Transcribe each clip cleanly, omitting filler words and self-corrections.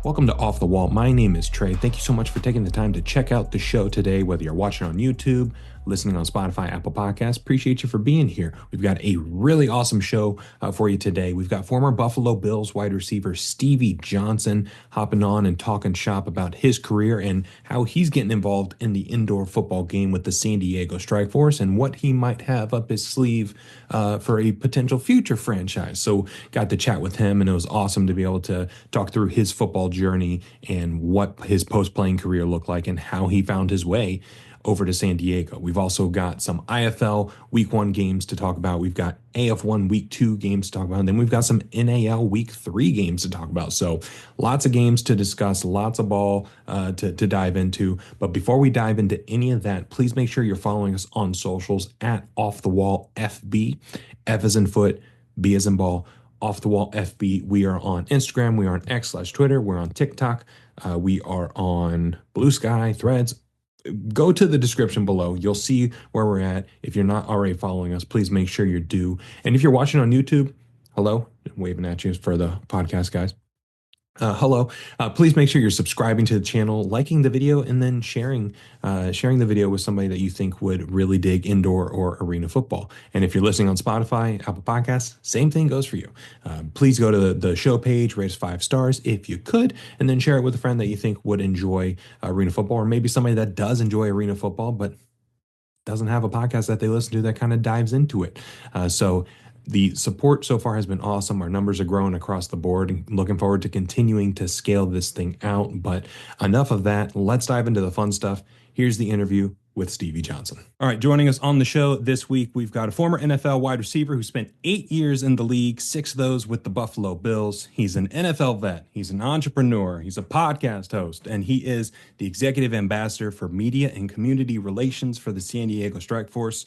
Welcome to Off the Wall. My name is Trey. Thank you so much for taking the time to check out the show today, whether you're watching on YouTube, listening on Spotify, Apple Podcasts. Appreciate you for being here. We've got a really awesome show for you today. We've got former Buffalo Bills wide receiver Stevie Johnson hopping on and talking shop about his career and how he's getting involved in the indoor football game with the San Diego Strike Force and what he might have up his sleeve for a potential future franchise. So got to chat with him, and it was awesome to be able to talk through his football journey and what his post-playing career looked like and how he found his way over to San Diego. We've also got some IFL Week 1 games to talk about. We've got AF1 Week 2 games to talk about. And then we've got some NAL Week 3 games to talk about. So lots of games to discuss, lots of ball to dive into. But before we dive into any of that, please make sure you're following us on socials at Off the Wall FB, F as in foot, B as in ball, Off the Wall FB. We are on Instagram. We are on X/Twitter. We're on TikTok. We are on Blue Sky, Threads. Go to the description below. You'll see where we're at. If you're not already following us, please make sure you do. And if you're watching on YouTube, hello, waving at you for the podcast guys. Hello. Please make sure you're subscribing to the channel, liking the video, and then sharing the video with somebody that you think would really dig indoor or arena football. And if you're listening on Spotify, Apple Podcasts, same thing goes for you. Please go to the show page, rate us 5 stars if you could, and then share it with a friend that you think would enjoy arena football, or maybe somebody that does enjoy arena football but doesn't have a podcast that they listen to that kind of dives into it. So the support so far has been awesome. Our numbers are growing across the board. I'm looking forward to continuing to scale this thing out. But enough of that. Let's dive into the fun stuff. Here's the interview with Stevie Johnson. All right, joining us on the show this week, we've got a former NFL wide receiver who spent 8 years in the league, 6 of those with the Buffalo Bills. He's an NFL vet. He's an entrepreneur. He's a podcast host, and he is the executive ambassador for media and community relations for the San Diego Strike Force.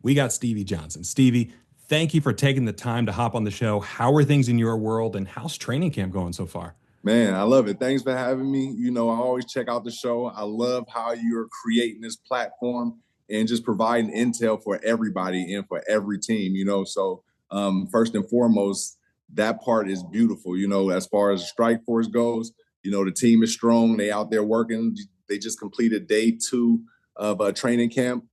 We got Stevie Johnson. Stevie, thank you for taking the time to hop on the show. How are things in your world, and how's training camp going so far? Man, I love it. Thanks for having me. You know, I always check out the show. I love how you're creating this platform and just providing intel for everybody and for every team, you know. So first and foremost, that part is beautiful. You know, as far as the strike force goes, you know, the team is strong. They out there working. They just completed day 2 of training camp.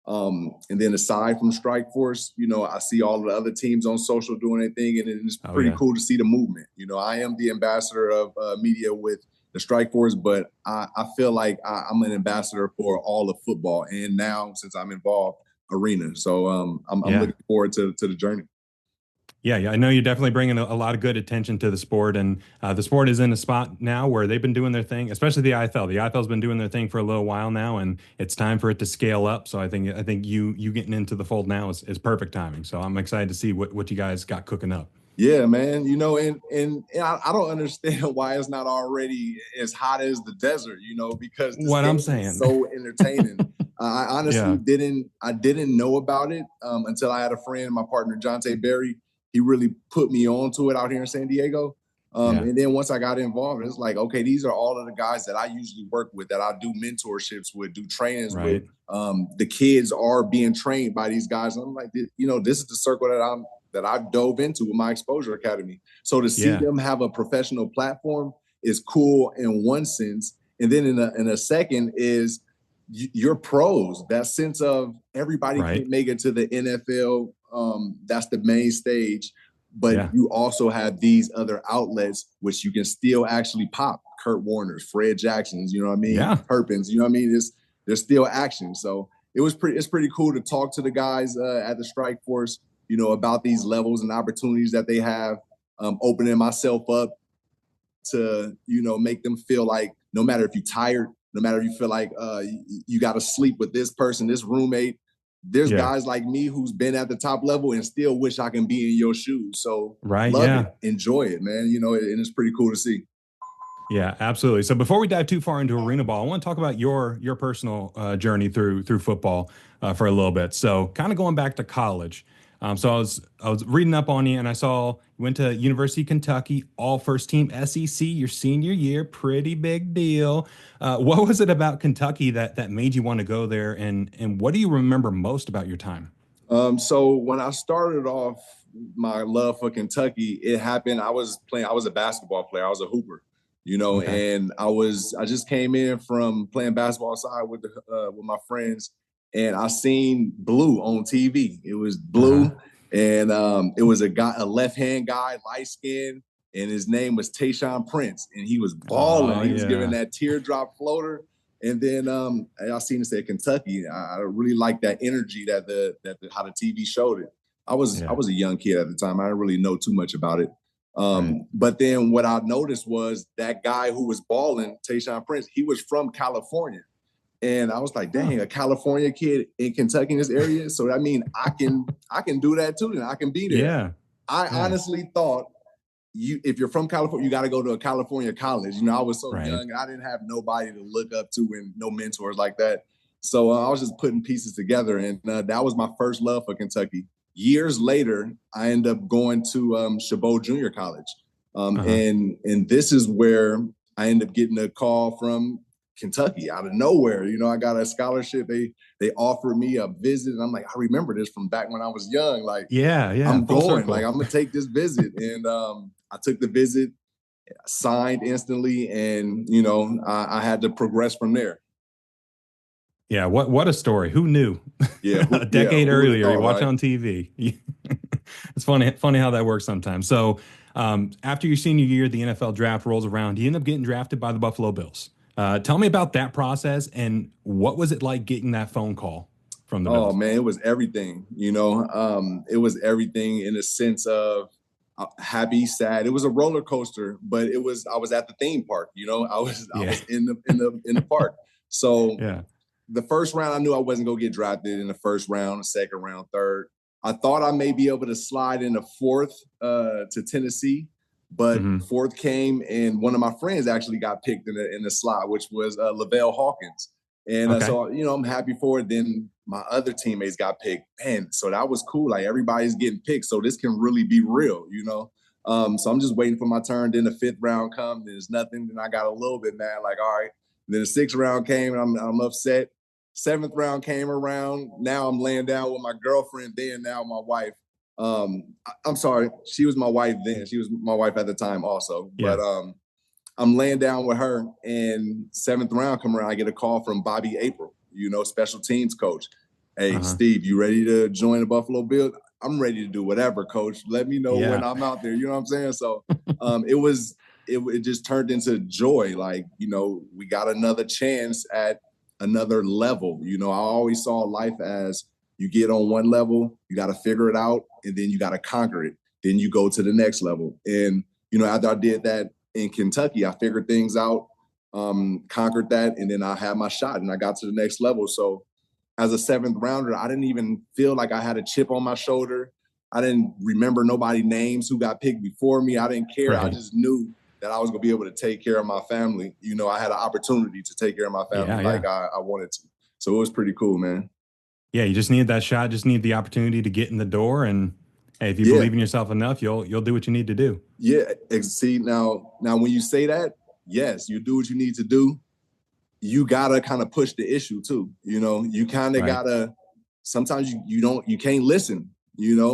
And then aside from Strike Force, you know, I see all the other teams on social doing their thing, and it's pretty cool to see the movement. You know, I am the ambassador of media with the Strike Force, but I feel like I'm an ambassador for all of football, and now since I'm involved, arena. So I'm looking forward to the journey. Yeah, I know you're definitely bringing a lot of good attention to the sport, and the sport is in a spot now where they've been doing their thing, especially the IFL. The IFL's been doing their thing for a little while now, and it's time for it to scale up. So I think you getting into the fold now is perfect timing. So I'm excited to see what you guys got cooking up. Yeah, man. You know, and I don't understand why it's not already as hot as the desert. You know, because what I'm saying is so entertaining. I honestly didn't know about it until I had a friend, my partner Jonte Berry. He really put me onto it out here in San Diego. And then once I got involved, it's like, okay, these are all of the guys that I usually work with, that I do mentorships with, do trainings with. The kids are being trained by these guys. And I'm like, you know, this is the circle that I dove into with my Exposure Academy. So to see them have a professional platform is cool in one sense. And then in a second is you're pros. That sense of everybody can't make it to the NFL. That's the main stage, but you also have these other outlets which you can still actually pop. Kurt Warner's, Fred Jackson's, you know what I mean? Turpin's, you know what I mean? There's still action. So it's pretty cool to talk to the guys at the Strike Force, you know, about these levels and opportunities that they have, opening myself up to, you know, make them feel like no matter if you're tired, no matter if you feel like you got to sleep with this person, this roommate, there's guys like me who's been at the top level and still wish I can be in your shoes. So love it, enjoy it, man. You know, and it's pretty cool to see. Yeah, absolutely. So before we dive too far into arena ball, I want to talk about your personal journey through football for a little bit. So kind of going back to college. So I was reading up on you, and I saw you went to University of Kentucky, all first team SEC your senior year, pretty big deal. What was it about Kentucky that made you want to go there, and what do you remember most about your time? So when I started off my love for Kentucky, it happened. I was a basketball player. I was a hooper. Okay. And I just came in from playing basketball outside with my friends, and I seen Blue on TV. It was Blue, and it was a left-hand guy, light skinned, and his name was Tayshaun Prince, and he was balling. He was giving that teardrop floater. And then I seen it say Kentucky. I really liked that energy that how the TV showed it. I was a young kid at the time. I didn't really know too much about it. But then what I noticed was that guy who was balling, Tayshaun Prince, he was from California. And I was like, dang, a California kid in Kentucky in this area. So I mean, I can do that too, and I can be there. Yeah. I honestly thought if you're from California, you got to go to a California college. I was so young, and I didn't have nobody to look up to and no mentors like that. So I was just putting pieces together, and that was my first love for Kentucky. Years later, I ended up going to Chabot Junior College. And this is where I ended up getting a call from Kentucky out of nowhere. I got a scholarship. They offered me a visit, and I'm like, I remember this from back when I was young. Like, I'm going. Circle. Like, I'm gonna take this visit. And I took the visit, signed instantly, and I had to progress from there. Yeah, what a story. Who knew? Yeah, a decade earlier, you watch on TV. It's funny how that works sometimes. So after your senior year, the NFL draft rolls around. You end up getting drafted by the Buffalo Bills. Tell me about that process, and what was it like getting that phone call from the Bills? Oh, man, it was everything. It was everything in the sense of happy, sad. It was a roller coaster, but I was at the theme park. I was in the park. So the first round, I knew I wasn't going to get drafted in the first round, the second round, third. I thought I may be able to slide in the fourth to Tennessee, but fourth came, and one of my friends actually got picked in the slot, which was Lavelle Hawkins. And so, I'm happy for it. Then my other teammates got picked. Man, so that was cool. Like, everybody's getting picked, so this can really be real, So I'm just waiting for my turn. Then the fifth round comes, there's nothing. Then I got a little bit mad, like, all right. Then the sixth round came, and I'm upset. Seventh round came around. Now I'm laying down with my girlfriend, then now my wife. I'm sorry, she was my wife then. She was my wife at the time also. Yeah. But I'm laying down with her, and seventh round come around, I get a call from Bobby April, special teams coach. Hey, Steve, you ready to join the Buffalo Bills? I'm ready to do whatever, coach. Let me know when I'm out there. You know what I'm saying? So it just turned into joy. Like, we got another chance at another level. I always saw life as you get on one level, you got to figure it out, and then you got to conquer it. Then you go to the next level. And, after I did that in Kentucky, I figured things out, conquered that, and then I had my shot and I got to the next level. So as a seventh rounder, I didn't even feel like I had a chip on my shoulder. I didn't remember nobody's names who got picked before me. I didn't care. Right. I just knew that I was going to be able to take care of my family. I had an opportunity to take care of my family like I wanted to. So it was pretty cool, man. Yeah, you just need that shot, just need the opportunity to get in the door. And hey, if you believe in yourself enough, you'll do what you need to do. Yeah, see, now when you say that, yes, you do what you need to do. You got to kind of push the issue too. You kind of got to, sometimes you can't listen,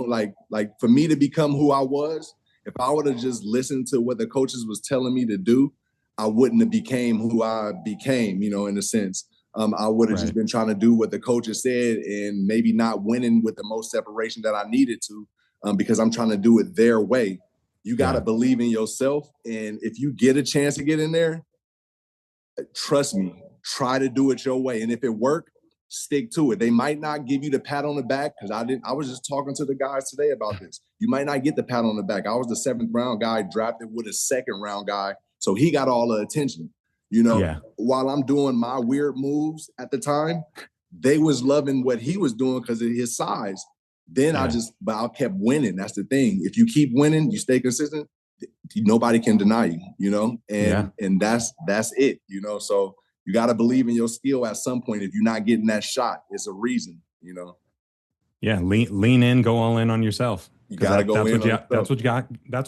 like for me to become who I was, if I would have just listened to what the coaches was telling me to do, I wouldn't have became who I became, in a sense. I would have just been trying to do what the coaches said and maybe not winning with the most separation that I needed to, because I'm trying to do it their way. You got to believe in yourself. And if you get a chance to get in there, trust me, try to do it your way. And if it worked, stick to it. They might not give you the pat on the back, because I was just talking to the guys today about this. You might not get the pat on the back. I was the seventh round guy drafted with a second round guy, so he got all the attention. While I'm doing my weird moves at the time, they was loving what he was doing because of his size. Then I kept winning. That's the thing. If you keep winning, you stay consistent, nobody can deny you, and that's it, so you got to believe in your skill at some point. If you're not getting that shot, it's a reason, Yeah, lean in, go all in on yourself. You got to go in. That's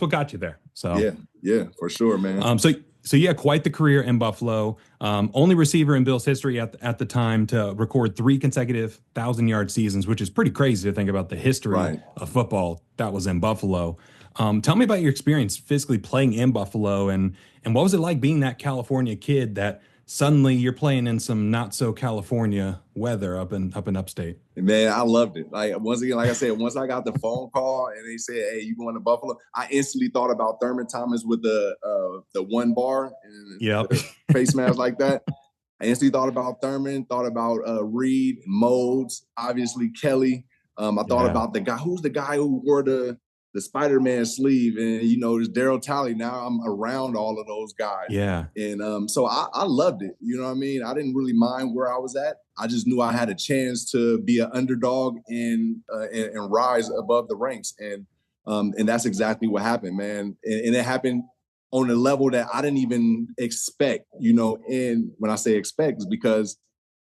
what got you there. So yeah, for sure, man. So yeah, quite the career in Buffalo. Only receiver in Bills history at the time to record 3 consecutive 1,000-yard seasons, which is pretty crazy to think about the history of football that was in Buffalo. Tell me about your experience physically playing in Buffalo, and what was it like being that California kid that suddenly you're playing in some not so California weather up in upstate? Man, I loved it. Like once again, like I said, once I got the phone call and they said, "Hey, you going to Buffalo?" I instantly thought about Thurman Thomas with the one bar and Yep. the face mask like that. I instantly thought about Thurman, thought about Reed, Modes, obviously Kelly. I thought Yeah. about who's the guy who wore the Spider-Man sleeve, and there's Daryl Talley. Now I'm around all of those guys, Yeah. and so I loved it. You know what I mean? I didn't really mind where I was at. I just knew I had a chance to be an underdog and rise above the ranks, and that's exactly what happened, man. And it happened on a level that I didn't even expect. And when I say expect, is because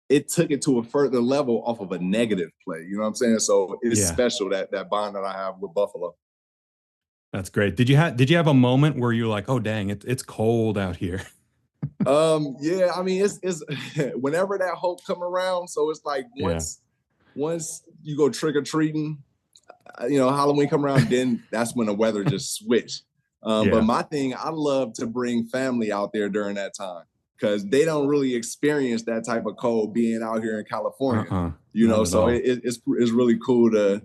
it took it to a further level off of a negative play. You know what I'm saying? So it's Yeah. special that bond that I have with Buffalo. That's great. Did you have a moment where you're like, oh dang, it's cold out here? Yeah, I mean, it's whenever that hope come around. So it's like Yeah. once you go trick or treating, Halloween come around, then that's when the weather just switch. But Yeah. my thing, I love to bring family out there during that time because they don't really experience that type of cold being out here in California. Not at So all. it's really cool to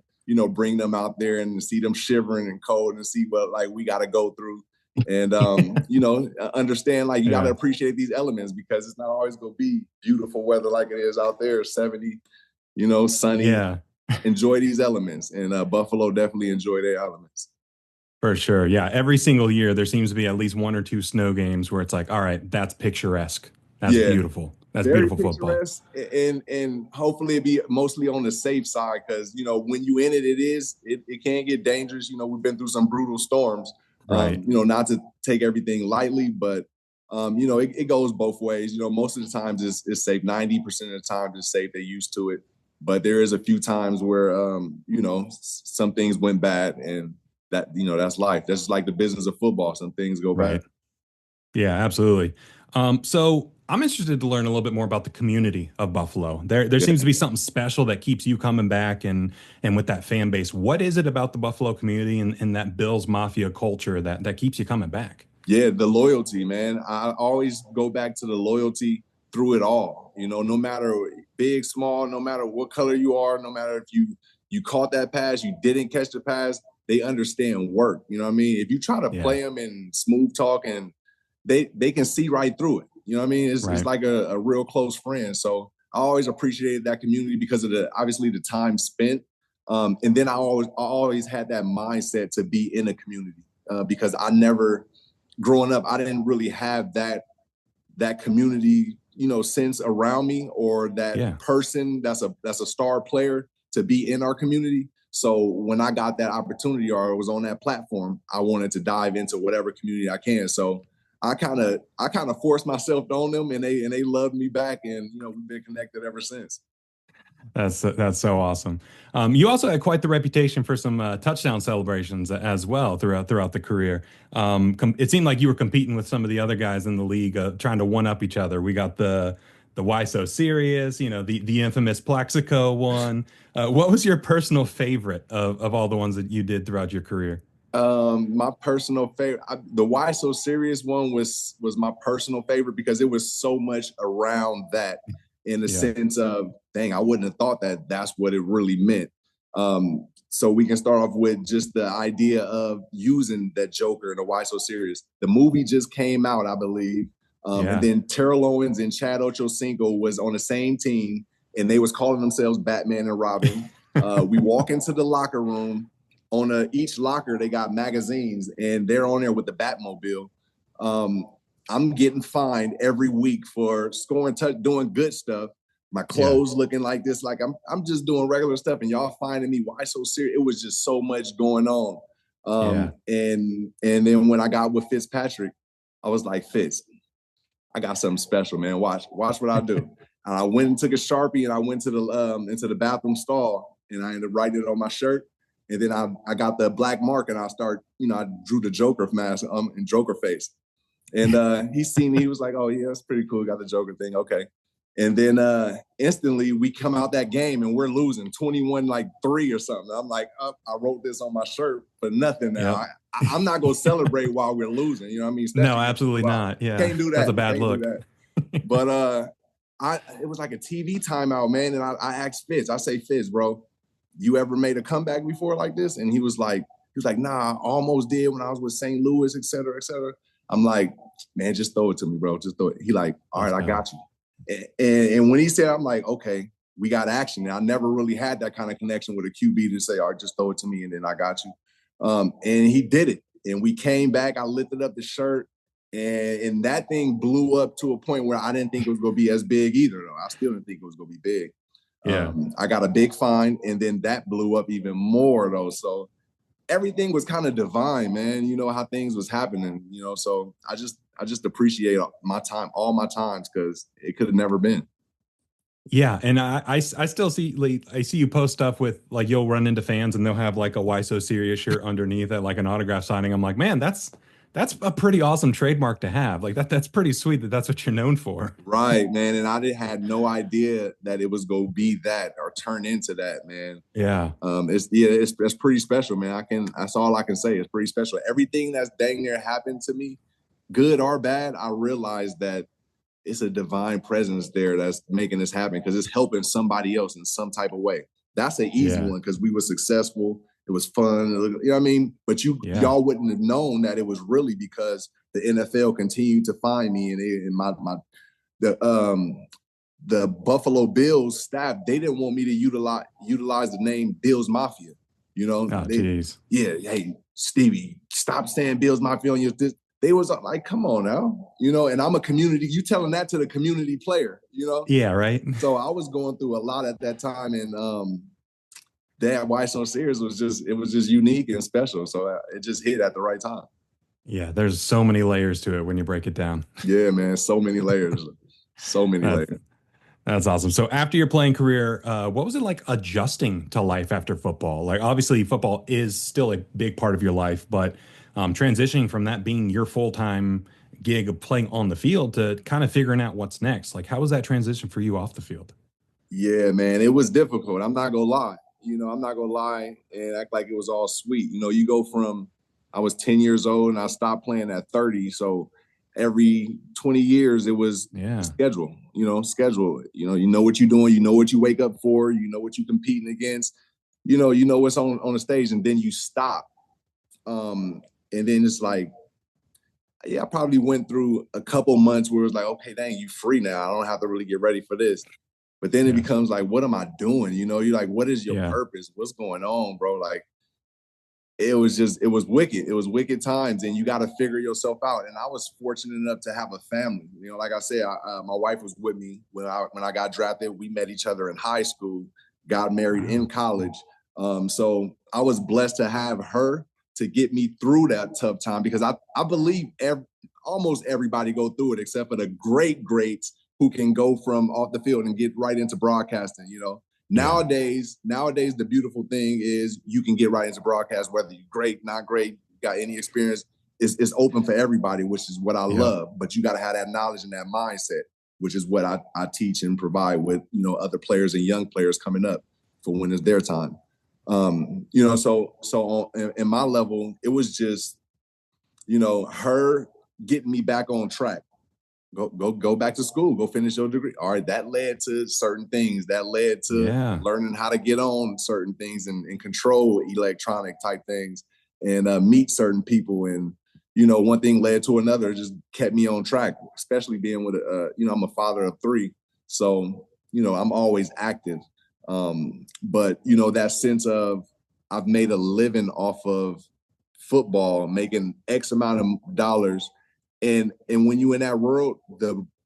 bring them out there and see them shivering and cold and see what like we got to go through. And understand like you got to Yeah. appreciate these elements because it's not always gonna be beautiful weather like it is out there, 70, sunny. Yeah. Enjoy these elements, and Buffalo definitely enjoy their elements. For sure. Yeah. Every single year, there seems to be at least one or two snow games where it's like, all right, that's picturesque. That's Yeah, beautiful. That's very beautiful football. picturesque, and hopefully it be mostly on the safe side because when you in it, it can get dangerous. We've been through some brutal storms. Right. Not to take everything lightly, but it goes both ways. Most of the times it's safe. 90% of the time it's safe. They're used to it, but there is a few times where some things went bad, and that's life. That's just like the business of football. Some things go bad. Right. Yeah, absolutely. So I'm interested to learn a little bit more about the community of Buffalo. There Yeah. seems to be something special that keeps you coming back and with that fan base. What is it about the Buffalo community and that Bills Mafia culture that keeps you coming back? Yeah, the loyalty, man. I always go back to the loyalty through it all. No matter big, small, no matter what color you are, no matter if you caught that pass, you didn't catch the pass, they understand work. You know what I mean? If you try to Yeah. play them in smooth talk, and they can see right through it. You know what I mean? It's Right. like a real close friend. So I always appreciated that community because of obviously the time spent. And then I always had that mindset to be in a community because I never growing up, I didn't really have that community, sense around me or that Yeah. person that's a star player to be in our community. So when I got that opportunity or was on that platform, I wanted to dive into whatever community I can. So I kind of forced myself on them, and they loved me back, and we've been connected ever since. That's so awesome. You also had quite the reputation for some touchdown celebrations as well throughout the career. It seemed like you were competing with some of the other guys in the league, trying to one up each other. We got the Why So Serious, the infamous Plaxico one. What was your personal favorite of all the ones that you did throughout your career? My personal favorite, the Why So Serious one was my personal favorite because it was so much around that in the Yeah. sense of, dang, I wouldn't have thought that that's what it really meant. So we can start off with just the idea of using that Joker and the Why So Serious. The movie just came out, I believe. And Yeah. then Terrell Owens and Chad Ochocinco was on the same team, and they was calling themselves Batman and Robin. We walk into the locker room. On each locker, they got magazines, and they're on there with the Batmobile. Um, I'm getting fined every week for scoring doing good stuff. My Yeah. clothes looking like this, like I'm just doing regular stuff, and y'all finding me. Why so serious? It was just so much going on. Yeah. And then when I got with Fitzpatrick, I was like, Fitz, I got something special, man. Watch what I do. And I went and took a Sharpie, and I went to the into the bathroom stall, and I ended up writing it on my shirt. And then I got the black mark, and I drew the Joker mask and Joker face. And he seen me, he was like, "Oh yeah, that's pretty cool. Got the Joker thing, okay." And then instantly we come out that game and we're losing 21 like 3 or something. I'm like, I wrote this on my shirt for nothing now. Yep. I'm not gonna celebrate while we're losing. You know what I mean? No, Especially absolutely not. Yeah, can't do that's that. a bad Can't do look. that. But it was like a TV timeout, man. And I asked Fitz, I say, Fitz, bro, you ever made a comeback before like this? And he was like, nah, I almost did when I was with St. Louis, et cetera, et cetera. I'm like, man, just throw it to me, bro. Just throw it. He like, all right, I got you. And when he said, I'm like, okay, we got action. And I never really had that kind of connection with a QB to say, all right, just throw it to me and then I got you. And he did it. And we came back. I lifted up the shirt. And that thing blew up to a point where I didn't think it was going to be as big either, though. I still didn't think it was going to be big. Yeah. I got a big fine, and then that blew up even more, though. So everything was kind of divine, man. You know how things was happening, you know. So I just appreciate my time, all my times, because it could have never been. Yeah, and I still see, like, I see you post stuff with, like, you'll run into fans and they'll have like a "Why So Serious" shirt underneath it, like an autograph signing. I'm like, man, that's a pretty awesome trademark to have. Like that's pretty sweet that that's what you're known for. Right, man. And had no idea that it was gonna be that or turn into that, man. Yeah. It's pretty special, man. That's all I can say. It's pretty special. Everything that's dang near happened to me, good or bad, I realized that it's a divine presence there that's making this happen because it's helping somebody else in some type of way. That's an easy one because we were successful. It was fun. You know what I mean? But y'all wouldn't have known that it was really because the NFL continued to find me, and the Buffalo Bills staff, they didn't want me to utilize the name Bills Mafia. You know? Oh, jeez. Yeah, hey, Stevie, stop saying Bills Mafia on your this. They was like, come on now, you know, and I'm a community, you telling that to the community player, you know? Yeah, right. So I was going through a lot at that time, and that Why So Serious was just unique and special. So it just hit at the right time. Yeah, there's so many layers to it when you break it down. Yeah, man, so many layers. So many layers. That's awesome. So after your playing career, what was it like adjusting to life after football? Like obviously football is still a big part of your life, but transitioning from that being your full-time gig of playing on the field to kind of figuring out what's next. Like how was that transition for you off the field? Yeah, man, it was difficult. I'm not gonna lie. You know, I'm not gonna lie and act like it was all sweet. You know, you go from I was 10 years old and I stopped playing at 30. So every 20 years it was schedule, schedule. You know what you're doing, you know what you wake up for, you know what you're competing against, you know what's on the stage, and then you stop. And then it's like, I probably went through a couple months where it was like, okay, dang, you free now. I don't have to really get ready for this. But then it becomes like, what am I doing? You know, you're like, what is your purpose? What's going on, bro? Like, it was wicked. It was wicked times, and you got to figure yourself out. And I was fortunate enough to have a family. You know, like I said, my wife was with me when I got drafted. We met each other in high school, got married in college. So I was blessed to have her to get me through that tough time, because I believe almost everybody go through it except for the greats who can go from off the field and get right into broadcasting, you know. Nowadays, the beautiful thing is you can get right into broadcast, whether you're great, not great, got any experience. It's open for everybody, which is what I love. But you got to have that knowledge and that mindset, which is what I teach and provide with, you know, other players and young players coming up for when it's their time. You know, so in my level, it was just, you know, her getting me back on track. Go back to school, go finish your degree. All right, that led to certain things. That led to learning how to get on certain things and control electronic type things and meet certain people. And, you know, one thing led to another, just kept me on track, especially being with, you know, I'm a father of 3. So, you know, I'm always active. But, you know, that sense of I've made a living off of football, making X amount of dollars. And when you in that world,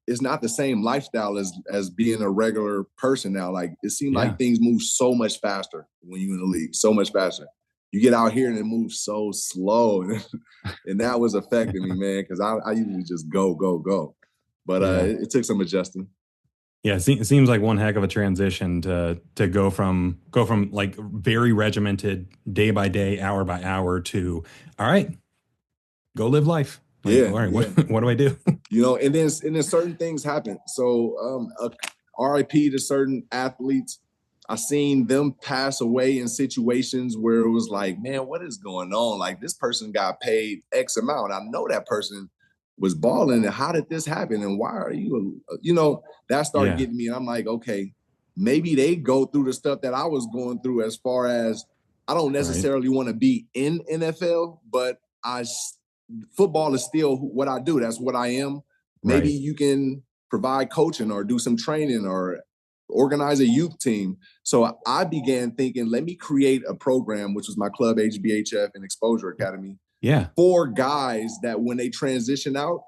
it's not the same lifestyle as being a regular person now. Like it seems like things move so much faster when you're in the league, so much faster. You get out here and it moves so slow, and that was affecting me, man, because I usually just go. But it took some adjusting. Yeah, it seems like one heck of a transition to go from like very regimented day by day, hour by hour to, all right, go live life. Like, all right, what do I do? You know, and then certain things happen. So RIP to certain athletes. I seen them pass away in situations where it was like, man, what is going on? Like, this person got paid X amount. I know that person was balling. And how did this happen? And why are you, that started getting me. And I'm like, okay, maybe they go through the stuff that I was going through, as far as I don't necessarily want to be in NFL, but football is still what I do. That's what I am. Maybe you can provide coaching or do some training or organize a youth team. So I began thinking, let me create a program, which was my club, HBHF and Exposure Academy, for guys that when they transition out,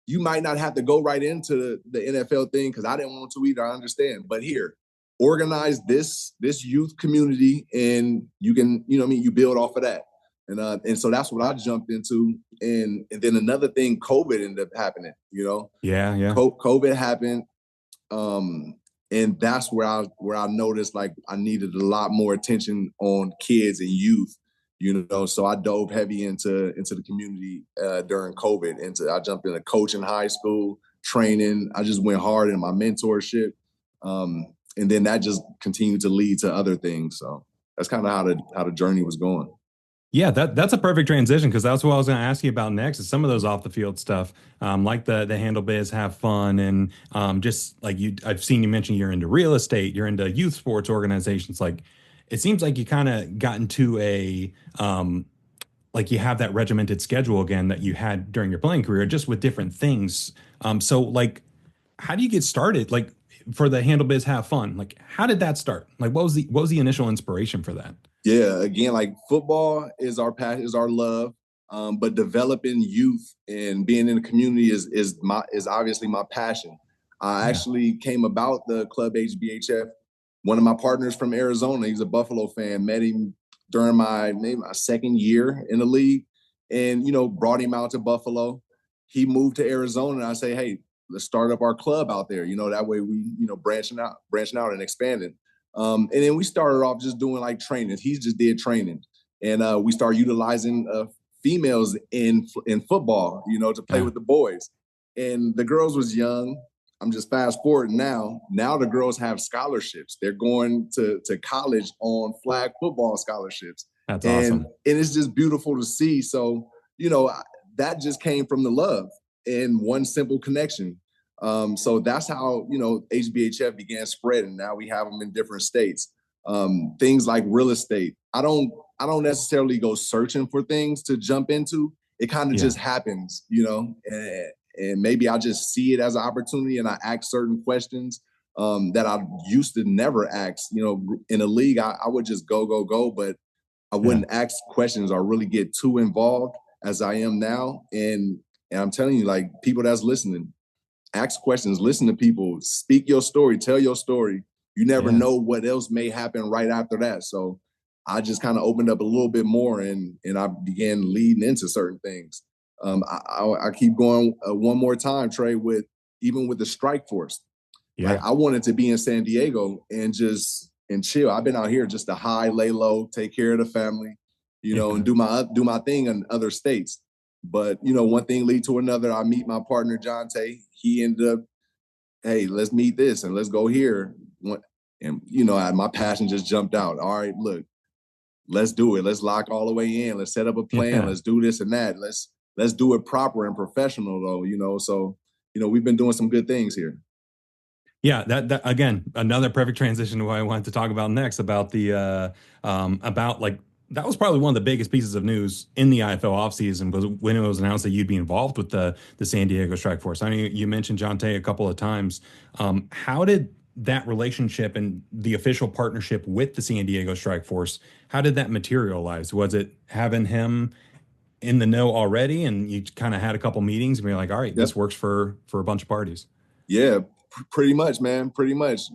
you might not have to go right into the NFL thing, because I didn't want to either. I understand. But here, organize this youth community, and you can, you build off of that. And so that's what I jumped into. And then another thing, COVID ended up happening, COVID happened. And that's where I noticed, like, I needed a lot more attention on kids and youth, so I dove heavy into the community during COVID. I jumped into coaching high school, training. I just went hard in my mentorship. And then that just continued to lead to other things. So that's kind of how the journey was going. Yeah, that's a perfect transition, because that's what I was going to ask you about next, is some of those off the field stuff, like the handle biz, have fun, and just like I've seen you mention you're into real estate, you're into youth sports organizations. Like, it seems like you kind of got into like you have that regimented schedule again that you had during your playing career, just with different things. So like, how do you get started? Like, for the handle biz, have fun. Like, how did that start? Like, what was the initial inspiration for that? Yeah, again, like, football is our passion, is our love. But developing youth and being in the community is obviously my passion. I actually came about the club HBHF. One of my partners from Arizona, he's a Buffalo fan, met him during maybe my second year in the league, and brought him out to Buffalo. He moved to Arizona, and I say, hey, let's start up our club out there. That way we branching out and expanding. And then we started off just doing like training. He just did training, and we started utilizing females in football, to play with the boys. And the girls was young. I'm just fast forward now. Now the girls have scholarships. They're going to college on flag football scholarships. That's awesome. And it's just beautiful to see. So, that just came from the love and one simple connection. So that's how, HBHF began spreading. Now we have them in different states. Things like real estate. I don't necessarily go searching for things to jump into. It kind of just happens, and maybe I just see it as an opportunity, and I ask certain questions that I used to never ask. In a league, I would just go, but I wouldn't ask questions or really get too involved as I am now. And I'm telling you, like, people that's listening, ask questions, listen to people, speak your story, tell your story. You never know what else may happen right after that. So I just kind of opened up a little bit more, and I began leading into certain things. I keep going one more time, Trey, even with the strike force. Yeah. Like, I wanted to be in San Diego and chill. I've been out here just to high, lay low, take care of the family, and do my thing in other states. But, one thing lead to another. I meet my partner, Jonte. He ended up, hey, let's meet this and let's go here. And, my passion just jumped out. All right, look, let's do it. Let's lock all the way in. Let's set up a plan. Yeah. Let's do this and that. Let's do it proper and professional, though, So, we've been doing some good things here. Yeah, that again, another perfect transition to what I wanted to talk about next, about the about, like, that was probably one of the biggest pieces of news in the IFL offseason, was when it was announced that you'd be involved with the San Diego Strike Force. I mean, you mentioned Jonte a couple of times. How did that relationship and the official partnership with the San Diego Strike Force, how did that materialize? Was it having him in the know already, and you kind of had a couple meetings and you're like, all right, this works for a bunch of parties? Yeah, pretty much, man. Pretty much.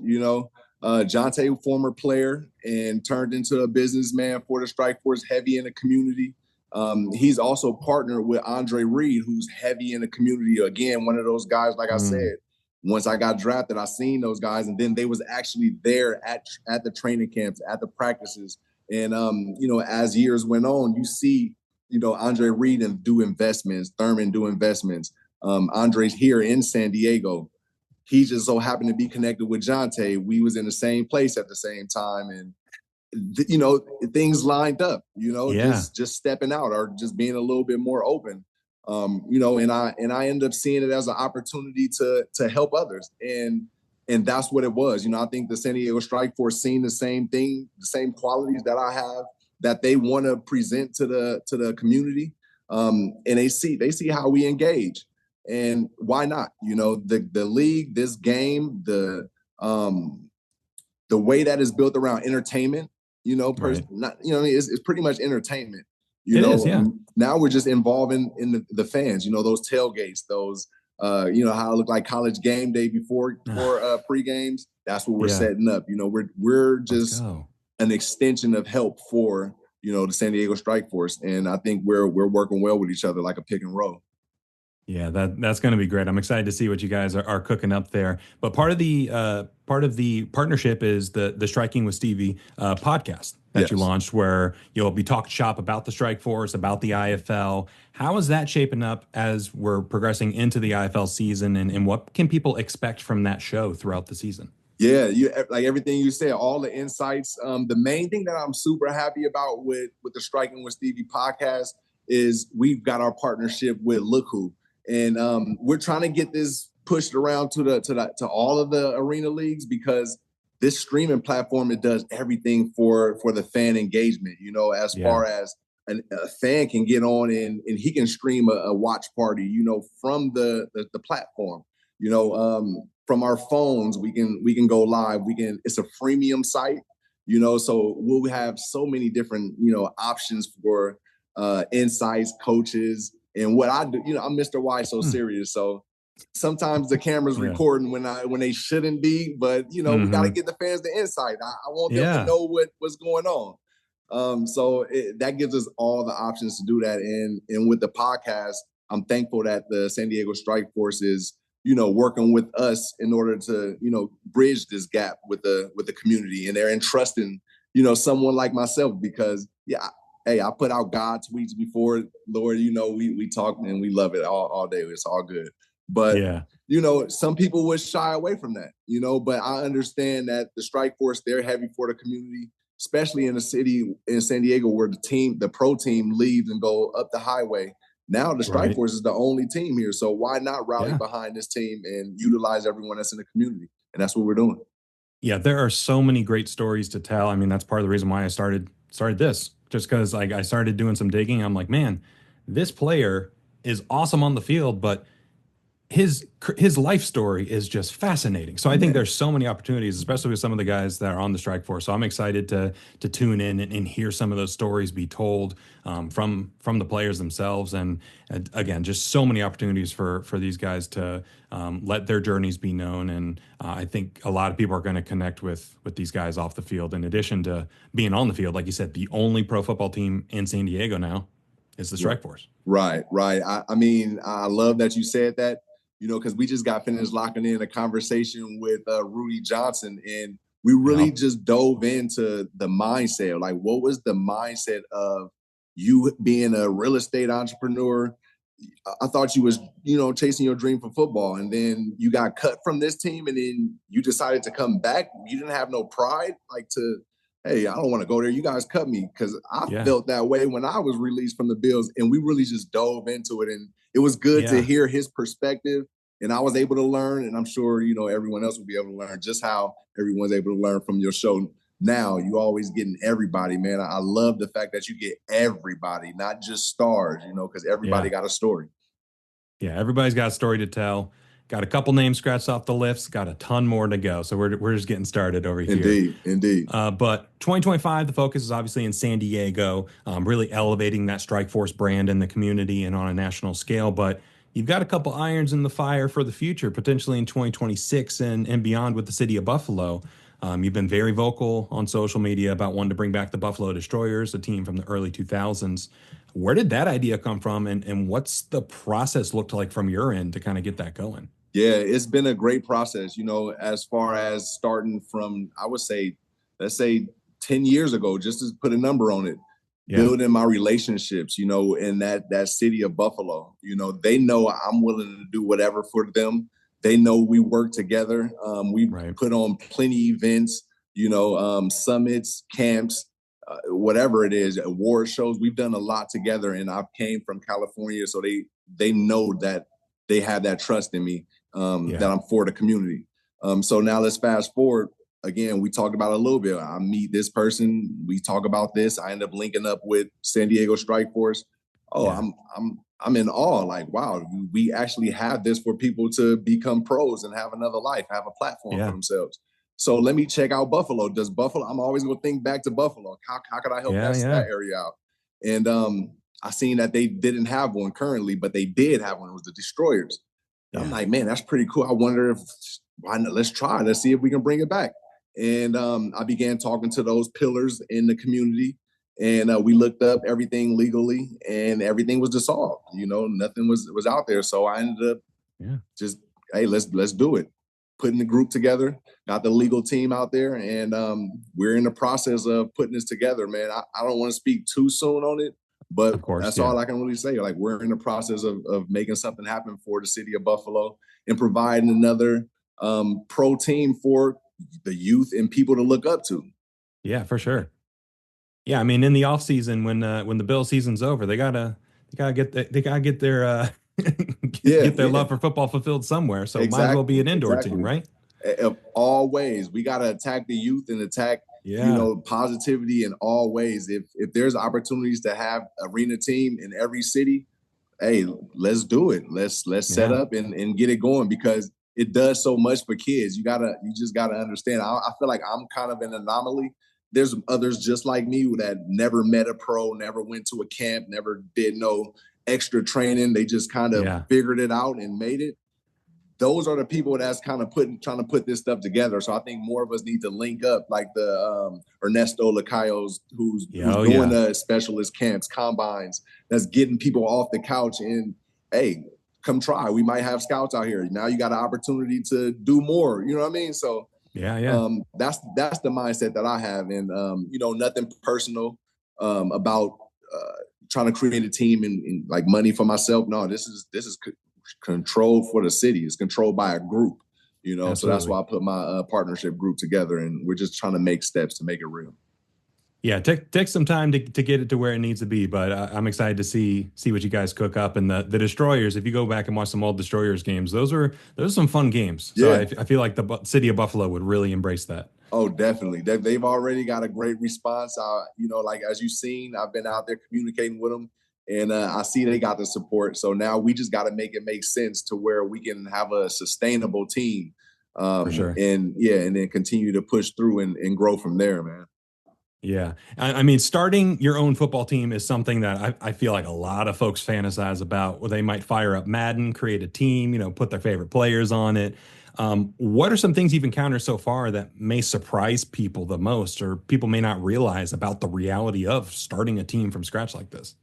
Jonte, former player and turned into a businessman for the Strike Force, heavy in the community. He's also partnered with Andre Reed, who's heavy in the community. Again, one of those guys, like I said, once I got drafted, I seen those guys, and then they was actually there at the training camps, at the practices. And, as years went on, you see, Andre Reed and do investments, Thurman do investments. Andre's here in San Diego. he just so happened to be connected with Jonte. We was in the same place at the same time, and things lined up. Just stepping out or just being a little bit more open. And I end up seeing it as an opportunity to help others, and that's what it was. I think the San Diego Strike Force seen the same thing, the same qualities that I have that they want to present to the community, and they see how we engage, and why not? The league, this game, the way that is built around entertainment, Right. it's pretty much entertainment. It is, yeah. Now we're just involving in the fans. Those tailgates, those how it looked like college game day before pre games. That's what we're setting up. We're just an extension of help for the San Diego Strike Force, and I think we're working well with each other like a pick and roll. Yeah, that's going to be great. I'm excited to see what you guys are cooking up there. But part of the partnership is the Striking with Stevie podcast that you launched, where you'll be talking shop about the Strike Force, about the IFL. How is that shaping up as we're progressing into the IFL season, and what can people expect from that show throughout the season? Yeah, like everything you said, all the insights. The main thing that I'm super happy about with the Striking with Stevie podcast is we've got our partnership with Look Who. And we're trying to get this pushed around to all of the arena leagues, because this streaming platform, it does everything for the fan engagement. As far as a fan can get on and he can stream a watch party, from the platform. From our phones, we can go live. It's a freemium site. So we'll have so many different options for insights, coaches. And what I do, I'm Mr. Why So Serious. So sometimes the camera's recording when they shouldn't be, but we got to get the fans the insight. I want them to know what's going on. So that gives us all the options to do that. And with the podcast, I'm thankful that the San Diego Strike Force is, working with us in order to, bridge this gap with the community, and they're entrusting, someone like myself, because hey, I put out God tweets before, Lord, we talk and we love it all day. It's all good. But, some people would shy away from that, but I understand that the Strike Force, they're heavy for the community, especially in a city in San Diego where the pro team leaves and go up the highway. Now the Strike Force is the only team here. So why not rally behind this team and utilize everyone that's in the community? And that's what we're doing. Yeah, there are so many great stories to tell. I mean, that's part of the reason why I started this. Just because I started doing some digging. I'm like, man, this player is awesome on the field, but his life story is just fascinating. So I think there's so many opportunities, especially with some of the guys that are on the Strike Force. So I'm excited to tune in and hear some of those stories be told from the players themselves. And again, just so many opportunities for these guys to let their journeys be known. And I think a lot of people are going to connect with these guys off the field, in addition to being on the field. Like you said, the only pro football team in San Diego now is the Strike Force. Right. I mean, I love that you said that. Because we just got finished locking in a conversation with Rudy Johnson, and we really just dove into the mindset. Like, what was the mindset of you being a real estate entrepreneur? I thought you was, chasing your dream for football, and then you got cut from this team, and then you decided to come back. You didn't have no pride, like hey, I don't want to go there. You guys cut me, because I felt that way when I was released from the Bills, and we really just dove into it. And it was good to hear his perspective, and I was able to learn, and I'm sure, everyone else will be able to learn just how everyone's able to learn from your show. Now, you always getting everybody, man. I love the fact that you get everybody, not just stars, because everybody got a story. Yeah, everybody's got a story to tell. Got a couple names scratched off the list. Got a ton more to go. So we're just getting started over here. Indeed. But 2025, the focus is obviously in San Diego, really elevating that Strike Force brand in the community and on a national scale. But you've got a couple irons in the fire for the future, potentially in 2026 and beyond with the city of Buffalo. You've been very vocal on social media about wanting to bring back the Buffalo Destroyers, a team from the early 2000s. Where did that idea come from, and what's the process looked like from your end to kind of get that going? Yeah, it's been a great process, as far as starting from, I would say, let's say 10 years ago, just to put a number on it, building my relationships, in that city of Buffalo. They know I'm willing to do whatever for them. They know we work together. We Right. put on plenty events, summits, camps, whatever it is, award shows. We've done a lot together, and I came from California, so they know that they have that trust in me, that I'm for the community. So now let's fast forward. Again, we talked about it a little bit. I meet this person. We talk about this. I end up linking up with San Diego Strike Force. Oh, yeah. I'm in awe. Like, wow, we actually have this for people to become pros and have another life, have a platform for themselves. So let me check out Buffalo. Does Buffalo? I'm always going to think back to Buffalo. How could I help that area out? And I seen that they didn't have one currently, but they did have one. It was the Destroyers. I'm like, man, that's pretty cool. I wonder if why not? Let's try. Let's see if we can bring it back. And I began talking to those pillars in the community. And we looked up everything legally, and everything was dissolved. Nothing was out there. So I ended up just, hey, let's do it. Putting the group together, got the legal team out there, and we're in the process of putting this together, man. I don't want to speak too soon on it, but of course, that's all I can really say. Like, we're in the process of making something happen for the city of Buffalo and providing another pro team for the youth and people to look up to. Yeah, for sure. Yeah, I mean, in the off season, when the Bill season's over, they gotta get their get their love for football fulfilled somewhere. So might as well be an indoor team, right? Of all ways, we gotta attack the youth and attack positivity in all ways. If there's opportunities to have arena team in every city, hey, let's do it. Let's set up and get it going, because it does so much for kids. You just gotta understand. I feel like I'm kind of an anomaly. There's others just like me that never met a pro, never went to a camp, never did no extra training. They just kind of figured it out and made it. Those are the people that's kind of trying to put this stuff together. So I think more of us need to link up, like the Ernesto Lacayos, who's doing the specialist camps, combines, that's getting people off the couch and, hey, come try. We might have scouts out here. Now you got an opportunity to do more. You know what I mean? So that's the mindset that I have, and nothing personal about trying to create a team and like money for myself. No, this is controlled for the city. It's controlled by a group. Absolutely. So that's why I put my partnership group together, and we're just trying to make steps to make it real. Yeah, take some time to get it to where it needs to be, but I'm excited to see what you guys cook up. And the Destroyers, if you go back and watch some old Destroyers games, those are some fun games. So I feel like the city of Buffalo would really embrace that. Oh, definitely. They've already got a great response. Like as you've seen, I've been out there communicating with them, and I see they got the support. So now we just got to make it make sense to where we can have a sustainable team, for sure. And then continue to push through and grow from there, man. Yeah. I mean, starting your own football team is something that I feel like a lot of folks fantasize about, where they might fire up Madden, create a team, put their favorite players on it. What are some things you've encountered so far that may surprise people the most, or people may not realize about the reality of starting a team from scratch like this?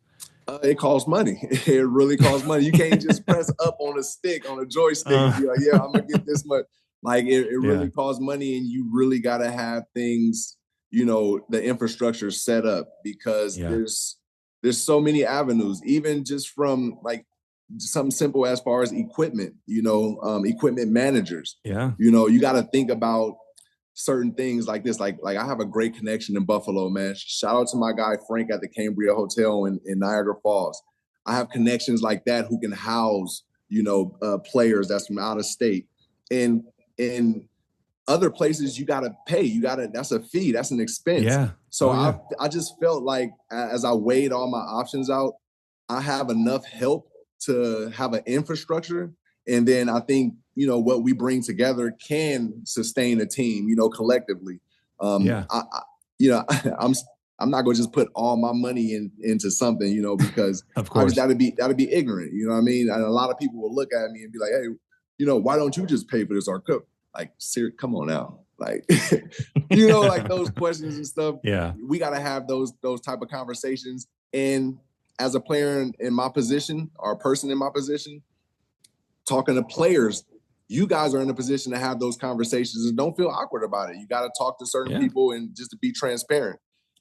It costs money. It really costs money. You can't just press up on a stick, on a joystick, and be like, I'm going to get this much. Like, it really costs money, and you really got to have things, the infrastructure set up, because there's so many avenues, even just from like something simple as far as equipment, equipment managers. You got to think about certain things like this. Like I have a great connection in Buffalo, man. Shout out to my guy Frank at the Cambria Hotel in Niagara Falls. I have connections like that who can house, players that's from out of state. And other places you got to pay. That's a fee. That's an expense. Yeah. So I just felt like, as I weighed all my options out, I have enough help to have an infrastructure. And then I think, what we bring together can sustain a team, collectively. I'm not going to just put all my money into something, because of course that'd be ignorant. You know what I mean? And a lot of people will look at me and be like, hey, why don't you just pay for this? Or like, come on now. Like, like those questions and stuff. Yeah. We got to have those type of conversations. And as a player in my position, or a person in my position, talking to players, you guys are in a position to have those conversations and don't feel awkward about it. You got to talk to certain people and just to be transparent.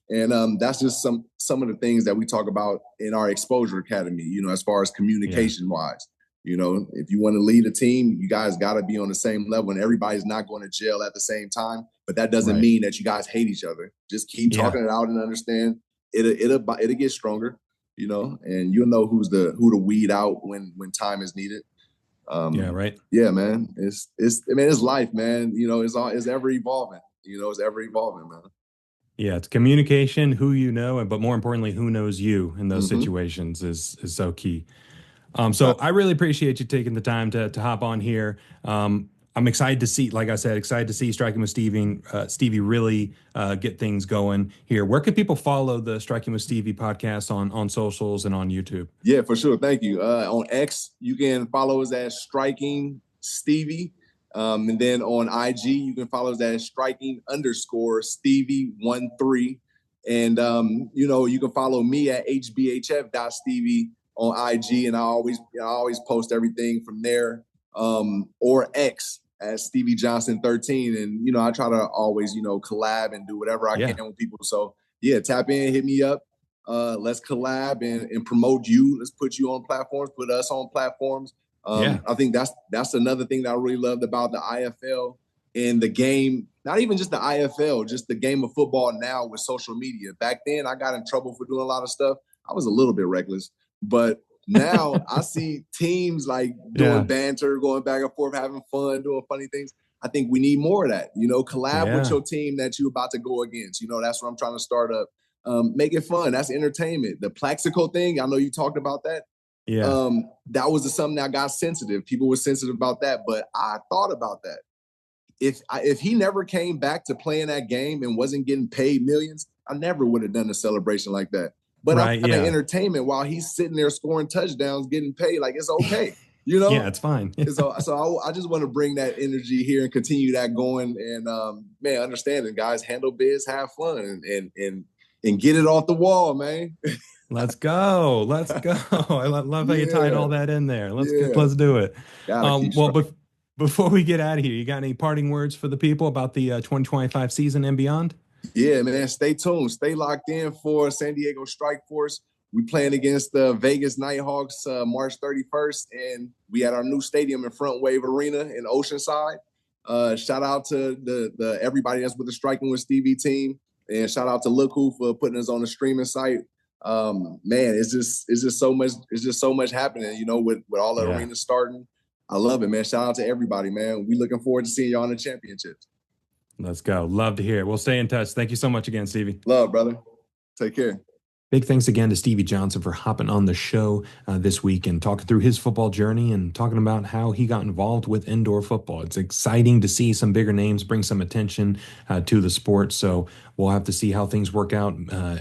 And that's just some of the things that we talk about in our exposure academy, as far as communication wise. If you want to lead a team, you guys got to be on the same level, and everybody's not going to jail at the same time. But that doesn't mean that you guys hate each other. Just keep talking it out and understand it'll get stronger, and you'll know who to weed out when time is needed. Yeah, man. It's life, man. It's ever evolving. It's ever evolving, man. Yeah, it's communication, who you know, but more importantly, who knows you in those situations is so key. So I really appreciate you taking the time to hop on here. I'm excited to see, like I said, excited to see Striking with Stevie really get things going here. Where can people follow the Striking with Stevie podcast on socials and on YouTube? Yeah, for sure. Thank you. On X, you can follow us as Striking Stevie. And then on IG, you can follow us as striking_Stevie13. And, you can follow me at hbhf.stevie on IG. And I always post everything from there, or X at Stevie Johnson 13. And, I try to always, collab and do whatever I can with people. So yeah, tap in, hit me up. Let's collab and promote you. Let's put you on platforms, put us on platforms. I think that's another thing that I really loved about the IFL and the game, not even just the IFL, just the game of football now with social media. Back then, I got in trouble for doing a lot of stuff. I was a little bit reckless, but now I see teams like doing banter, going back and forth, having fun, doing funny things. I think we need more of that. Collab with your team that you're about to go against. That's what I'm trying to start up. Make it fun. That's entertainment. The Plaxico thing, I know you talked about that. Yeah. That was something that got sensitive. People were sensitive about that, but I thought about that. If he never came back to playing that game and wasn't getting paid millions, I never would have done a celebration like that. But I'm having entertainment while he's sitting there scoring touchdowns, getting paid. Like, it's okay. Yeah, it's fine. So I just want to bring that energy here and continue that going. And understanding, guys, handle biz, have fun, and get it off the wall, man. Let's go. I love how you tied all that in there. Let's do it. But before we get out of here, you got any parting words for the people about the 2025 season and beyond? Yeah, man. Stay tuned. Stay locked in for San Diego Strike Force. We playing against the Vegas Nighthawks March 31st, and we at our new stadium in Front Wave Arena in Oceanside. Shout out to the everybody that's with the Striking with Stevie team, and shout out to Look Who for putting us on the streaming site. Man, it's just so much happening, with all the arenas starting. I love it, man. Shout out to everybody, man. We looking forward to seeing y'all in the championships. Let's go. Love to hear it. We'll stay in touch. Thank you so much again, Stevie. Love, brother. Take care. Big thanks again to Stevie Johnson for hopping on the show this week and talking through his football journey and talking about how he got involved with indoor football. It's exciting to see some bigger names bring some attention to the sport. So we'll have to see how things work out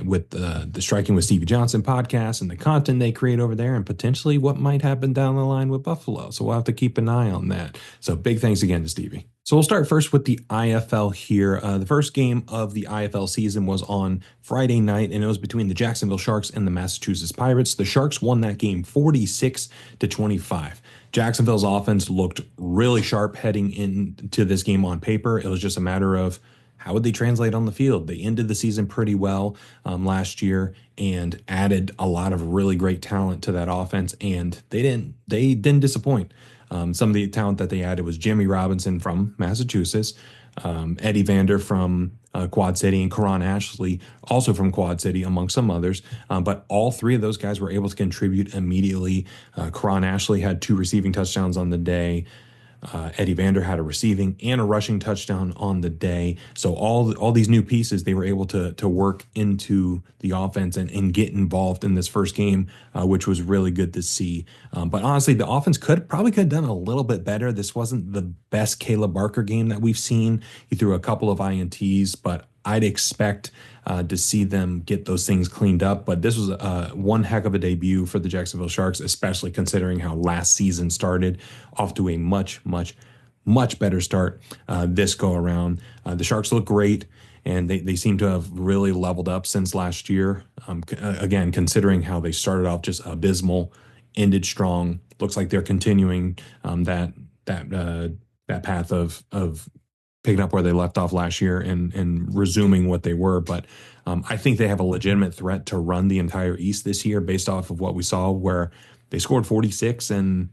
with the Striking with Stevie Johnson podcast and the content they create over there, and potentially what might happen down the line with Buffalo. So we'll have to keep an eye on that. So big thanks again to Stevie. So we'll start first with the IFL here. The first game of the IFL season was on Friday night, and it was between the Jacksonville Sharks and the Massachusetts Pirates. The Sharks won that game 46-25. Jacksonville's offense looked really sharp heading into this game on paper. It was just a matter of how would they translate on the field. They ended the season pretty well last year and added a lot of really great talent to that offense, and they didn't disappoint. Some of the talent that they added was Jimmy Robinson from Massachusetts, Eddie Vander from Quad City, and Karan Ashley also from Quad City, among some others. But all three of those guys were able to contribute immediately. Karan Ashley had 2 receiving touchdowns on the day. Eddie Vander had a receiving and a rushing touchdown on the day. So all these new pieces, they were able to work into the offense and get involved in this first game, which was really good to see. But honestly, the offense probably could have done a little bit better. This wasn't the best Caleb Barker game that we've seen. He threw a couple of INTs, but I'd expect to see them get those things cleaned up. But this was one heck of a debut for the Jacksonville Sharks, especially considering how last season started, off to a much, much, much better start this go around. The Sharks look great, and they seem to have really leveled up since last year. Again, considering how they started off just abysmal, ended strong. Looks like they're continuing that path of picking up where they left off last year and resuming what they were. But I think they have a legitimate threat to run the entire East this year based off of what we saw, where they scored 46 and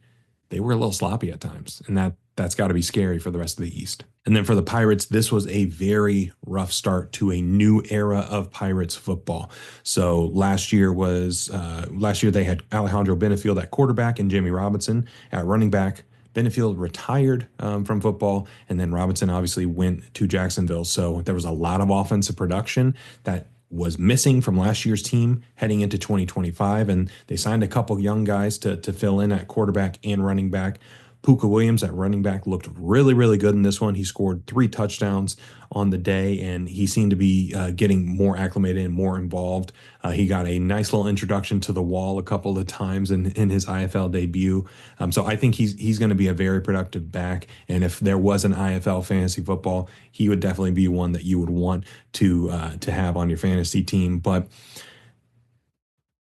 they were a little sloppy at times, and that's got to be scary for the rest of the East. And then for the Pirates, this was a very rough start to a new era of Pirates football. So last year they had Alejandro Benefield at quarterback and Jimmy Robinson at running back. Benefield retired from football, and then Robinson obviously went to Jacksonville. So there was a lot of offensive production that was missing from last year's team heading into 2025. And they signed a couple young guys to fill in at quarterback and running back. Puka Williams at running back looked really, really good in this one. He scored 3 touchdowns on the day, and he seemed to be getting more acclimated and more involved. He got a nice little introduction to the wall a couple of times in his IFL debut. So I think he's going to be a very productive back. And if there was an IFL fantasy football, he would definitely be one that you would want to have on your fantasy team. But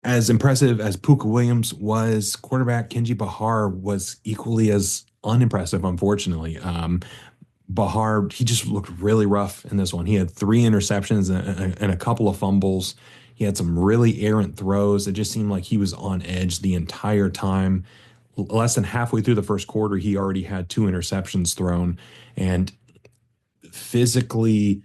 as impressive as Puka Williams was, quarterback Kenji Bahar was equally as unimpressive, unfortunately. Bahar, he just looked really rough in this one. He had 3 interceptions and a couple of fumbles. He had some really errant throws. It just seemed like he was on edge the entire time. Less than halfway through the first quarter, he already had 2 interceptions thrown. And physically,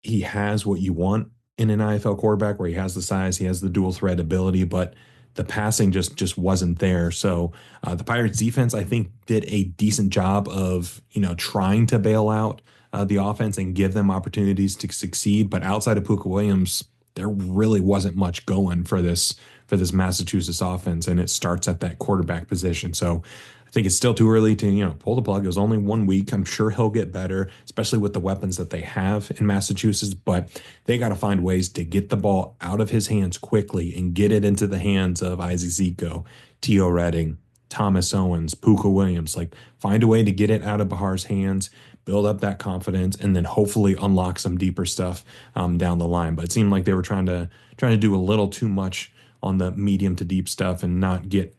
he has what you want in an IFL quarterback, where he has the size, he has the dual threat ability, but the passing just wasn't there. So the Pirates defense, I think, did a decent job of trying to bail out the offense and give them opportunities to succeed. But outside of Puka Williams, there really wasn't much going for this Massachusetts offense, and it starts at that quarterback position. So I think it's still too early to pull the plug. It was only 1 week. I'm sure he'll get better, especially with the weapons that they have in Massachusetts. But they got to find ways to get the ball out of his hands quickly and get it into the hands of Isaac Zico, Tio Redding, Thomas Owens, Puka Williams. Like, find a way to get it out of Bahar's hands, build up that confidence, and then hopefully unlock some deeper stuff down the line. But it seemed like they were trying to do a little too much on the medium to deep stuff and not get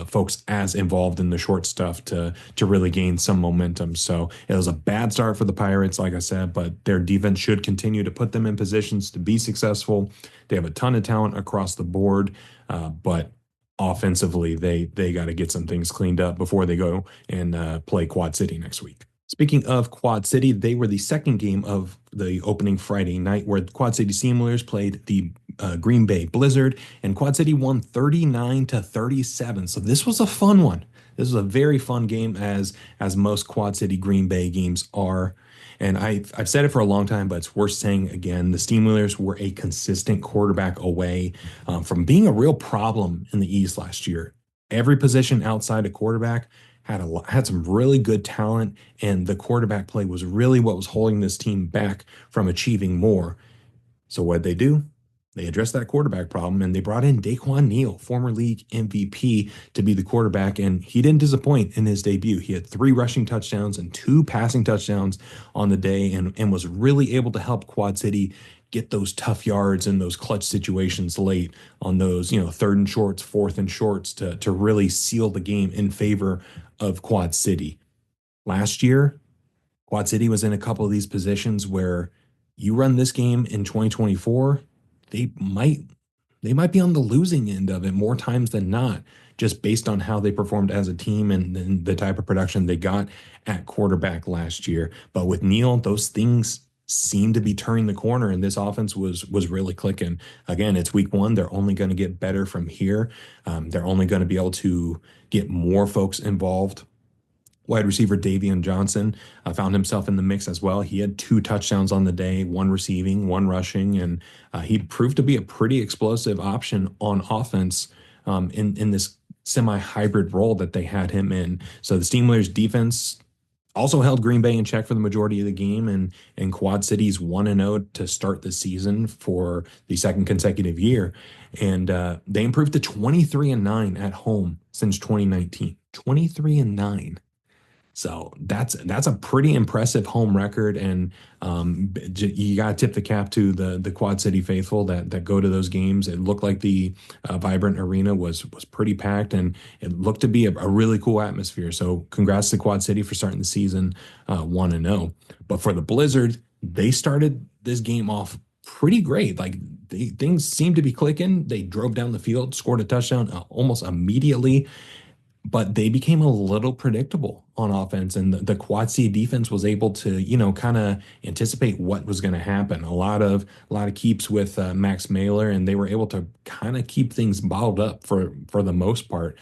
folks as involved in the short stuff to really gain some momentum. So it was a bad start for the Pirates, like I said, but their defense should continue to put them in positions to be successful. They have a ton of talent across the board, but offensively, they got to get some things cleaned up before they go and play Quad City next week. Speaking of Quad City, they were the second game of the opening Friday night, where Quad City Steamers played the Green Bay Blizzard, and Quad City won 39-37. So this was a fun one. This was a very fun game, as most Quad City Green Bay games are. And I've said it for a long time, but it's worth saying again. The Steamers were a consistent quarterback away from being a real problem in the East last year. Every position outside of quarterback had some really good talent, and the quarterback play was really what was holding this team back from achieving more. So what did they do? They addressed that quarterback problem, and they brought in Daquan Neal, former league MVP, to be the quarterback, and he didn't disappoint in his debut. He had 3 rushing touchdowns and 2 passing touchdowns on the day, and was really able to help Quad City get those tough yards and those clutch situations late on those, 3rd and shorts, 4th and shorts to really seal the game in favor of Quad City. Last year, Quad City was in a couple of these positions where you run this game in 2024, they might be on the losing end of it more times than not, just based on how they performed as a team and the type of production they got at quarterback last year. But with Neal, those things seem to be turning the corner, and this offense was really clicking. Again, it's week 1. They're only going to get better from here. They're only going to be able to get more folks involved. Wide receiver Davian Johnson found himself in the mix as well. He had 2 touchdowns on the day, 1 receiving, 1 rushing, and he proved to be a pretty explosive option on offense in this semi-hybrid role that they had him in. So the Steelers defense also held Green Bay in check for the majority of the game, and Quad City's 1-0 to start the season for the second consecutive year. And they improved to 23-9 at home since 2019. 23-9. So that's a pretty impressive home record, and you got to tip the cap to the Quad City faithful that go to those games. It looked like the vibrant arena was pretty packed, and it looked to be a really cool atmosphere. So congrats to Quad City for starting the season 1-0. But for the Blizzard, they started this game off pretty great. Like things seemed to be clicking. They drove down the field, scored a touchdown almost immediately. but they became a little predictable on offense, and the Quad C defense was able to, kind of anticipate what was going to happen. A lot of keeps with Max Mailer, and they were able to kind of keep things bottled up for the most part.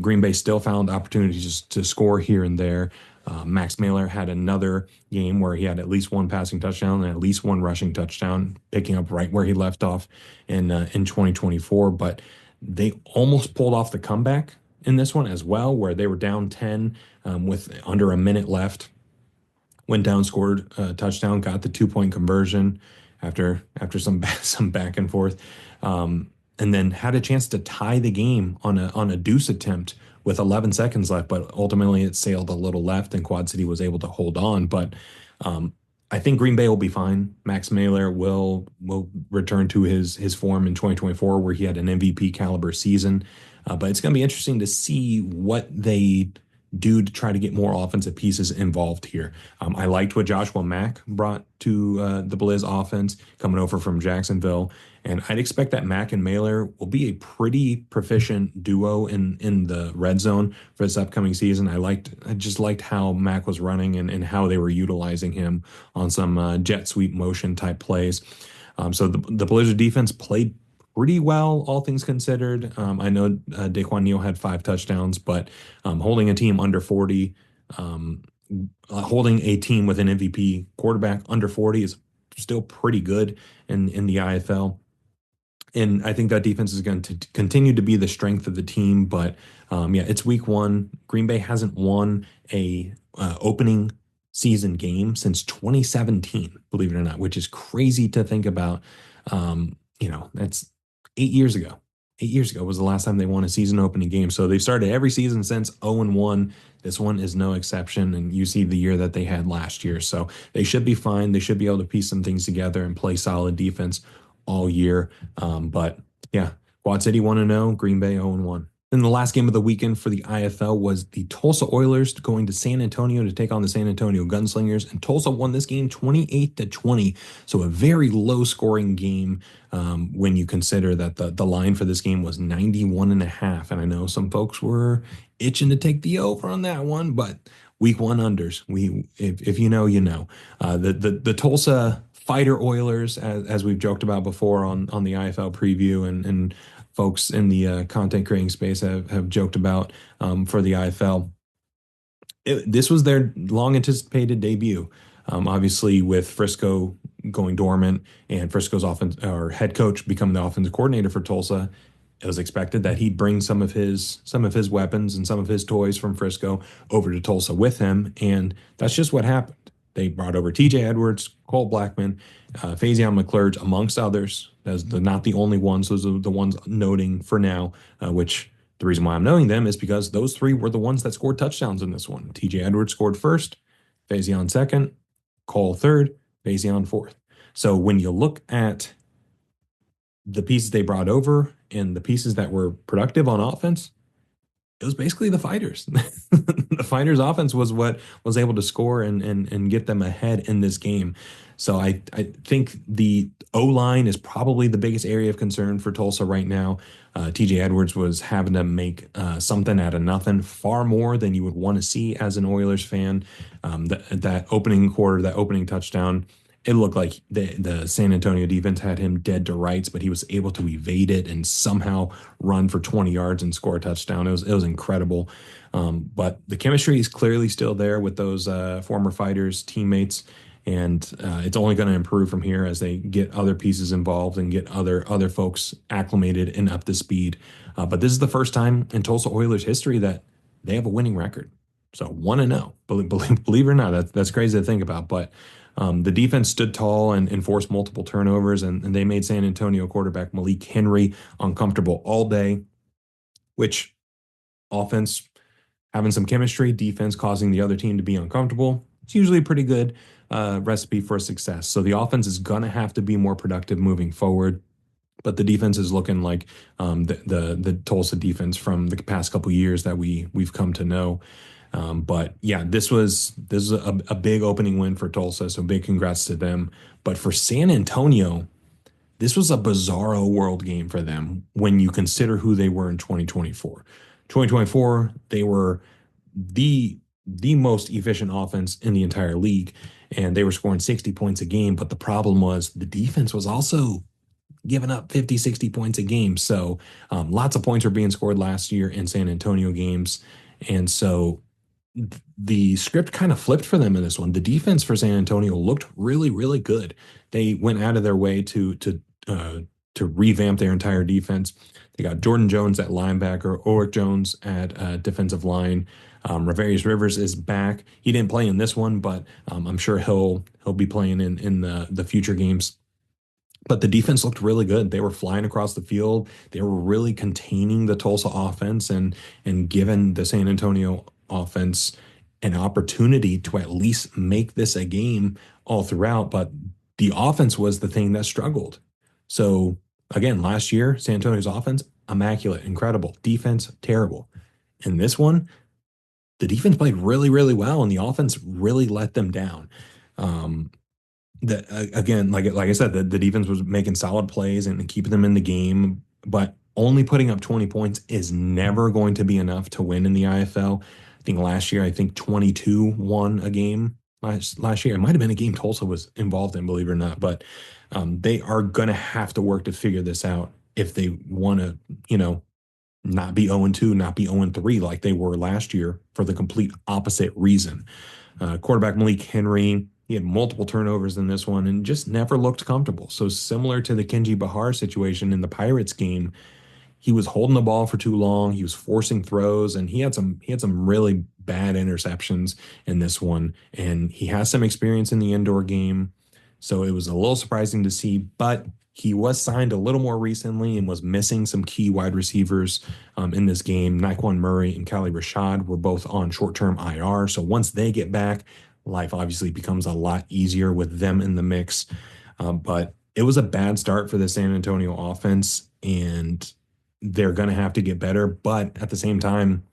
Green Bay still found opportunities to score here and there. Max Mailer had another game where he had at least one passing touchdown and at least one rushing touchdown, picking up right where he left off in 2024. But they almost pulled off the comeback in this one as well, where they were down 10 with under a minute left. Went down, scored a touchdown, got the 2-point conversion after some some back and forth, and then had a chance to tie the game on a deuce attempt with 11 seconds left, but ultimately it sailed a little left, and Quad City was able to hold on. But I think Green Bay will be fine. Max Mailer will return to his form in 2024, where he had an MVP caliber season. But it's going to be interesting to see what they do to try to get more offensive pieces involved here. I liked what Joshua Mack brought to the Blizz offense coming over from Jacksonville, and I'd expect that Mack and Mailer will be a pretty proficient duo in the red zone for this upcoming season. I just liked how Mack was running and how they were utilizing him on some jet sweep motion type plays. So the Blizzard defense played pretty well, all things considered. I know Daquan Neal had 5 touchdowns, but holding a team under 40, holding a team with an MVP quarterback under 40 is still pretty good in the IFL. And I think that defense is going to continue to be the strength of the team. But yeah, it's week one. Green Bay hasn't won a opening season game since 2017, believe it or not, which is crazy to think about. That's 8 years ago. 8 years ago was the last time they won a season opening game. So they've started every season since 0-1. This one is no exception. And you see the year that they had last year. So they should be fine. They should be able to piece some things together and play solid defense all year. But yeah, Quad City 1-0, Green Bay 0-1. And the last game of the weekend for the IFL was the Tulsa Oilers going to San Antonio to take on the San Antonio Gunslingers. And Tulsa won this game 28-20. So a very low scoring game when you consider that the line for this game was 91.5. And I know some folks were itching to take the over on that one, but week one unders. If you know, you know. The Tulsa Fighter Oilers, as we've joked about before on the IFL preview, and folks in the content creating space have joked about for the IFL. This was their long anticipated debut. Obviously, with Frisco going dormant and Frisco's offense or head coach becoming the offensive coordinator for Tulsa, it was expected that he'd bring some of his weapons and some of his toys from Frisco over to Tulsa with him, and that's just what happened. They brought over T.J. Edwards, Cole Blackman, Faison McClurge, amongst others. As not the only ones. Those are the ones noting for now, which the reason why I'm knowing them is because those three were the ones that scored touchdowns in this one. T.J. Edwards scored first, Faison second, Cole third, Faison fourth. So when you look at the pieces they brought over and the pieces that were productive on offense, it was basically the fighters. The fighters offense was what was able to score and get them ahead in this game. So I think the O-line is probably the biggest area of concern for Tulsa right now. TJ Edwards was having to make something out of nothing, far more than you would want to see as an Oilers fan. That opening quarter, that opening touchdown, it looked like the San Antonio defense had him dead to rights, but he was able to evade it and somehow run for 20 yards and score a touchdown. It was incredible. But the chemistry is clearly still there with those former fighters, teammates, and it's only going to improve from here as they get other pieces involved and get other folks acclimated and up to speed. But this is the first time in Tulsa Oilers history that they have a winning record. So 1-0, believe it or not, that's crazy to think about. But the defense stood tall and enforced multiple turnovers, and they made San Antonio quarterback Malik Henry uncomfortable all day, which offense having some chemistry, defense causing the other team to be uncomfortable. It's usually a pretty good recipe for success. So the offense is going to have to be more productive moving forward. But the defense is looking like the Tulsa defense from the past couple years that we've come to know. But yeah, this is a big opening win for Tulsa, so big congrats to them. But for San Antonio, this was a bizarro world game for them when you consider who they were in 2024. 2024, they were the most efficient offense in the entire league, and they were scoring 60 points a game. But the problem was the defense was also giving up 50, 60 points a game. So lots of points were being scored last year in San Antonio games. And so the script kind of flipped for them in this one. The defense for San Antonio looked really, really good. They went out of their way to revamp their entire defense. They got Jordan Jones at linebacker, Ulrich Jones at defensive line. Ravarius Rivers is back. He didn't play in this one, but I'm sure he'll be playing in the future games. But the defense looked really good. They were flying across the field. They were really containing the Tulsa offense and giving the San Antonio offense an opportunity to at least make this a game all throughout. But the offense was the thing that struggled. So again, last year, San Antonio's offense, immaculate, incredible. Defense, terrible. In this one, the defense played really, really well, and the offense really let them down. That again, like I said, the defense was making solid plays and keeping them in the game, but only putting up 20 points is never going to be enough to win in the IFL. I think last year, I think 22 won a game last year. It might have been a game Tulsa was involved in, believe it or not, but they are going to have to work to figure this out if they want to, not be 0-2, not be 0-3 like they were last year for the complete opposite reason. Quarterback Malik Henry, he had multiple turnovers in this one and just never looked comfortable. So similar to the Kenji Bahar situation in the Pirates game, he was holding the ball for too long. He was forcing throws, and he had some really bad interceptions in this one. And he has some experience in the indoor game, so it was a little surprising to see. But he was signed a little more recently and was missing some key wide receivers in this game. Naquan Murray and Kali Rashad were both on short-term IR. So once they get back, life obviously becomes a lot easier with them in the mix. But it was a bad start for the San Antonio offense, and they're going to have to get better. But at the same time,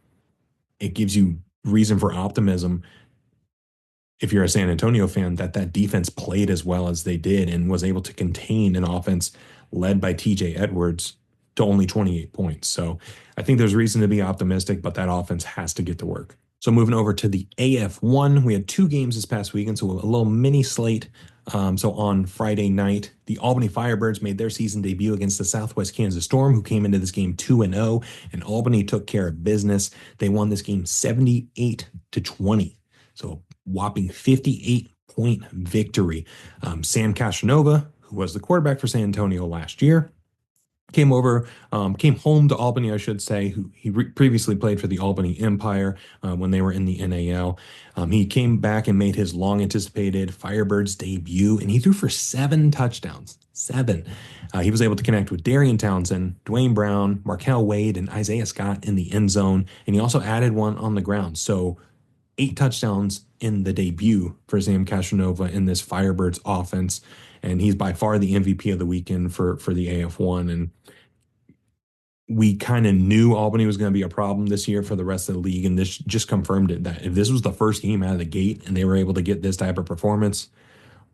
it gives you reason for optimism if you're a San Antonio fan, that defense played as well as they did and was able to contain an offense led by TJ Edwards to only 28 points. So I think there's reason to be optimistic, but that offense has to get to work. So moving over to the AF1, we had two games this past weekend, so a little mini slate. So on Friday night, the Albany Firebirds made their season debut against the Southwest Kansas Storm, who came into this game 2-0, and Albany took care of business. They won this game 78-20. So whopping 58-point victory. Sam Casanova, who was the quarterback for San Antonio last year, came home to Albany, I should say. He previously played for the Albany Empire when they were in the NAL. He came back and made his long-anticipated Firebirds debut, and he threw for 7 touchdowns. 7. He was able to connect with Darian Townsend, Dwayne Brown, Markel Wade, and Isaiah Scott in the end zone, and he also added one on the ground. So 8 touchdowns in the debut for Sam Casanova in this Firebirds offense, and he's by far the MVP of the weekend for the AF1. And we kind of knew Albany was going to be a problem this year for the rest of the league, and this just confirmed it, that if this was the first game out of the gate and they were able to get this type of performance,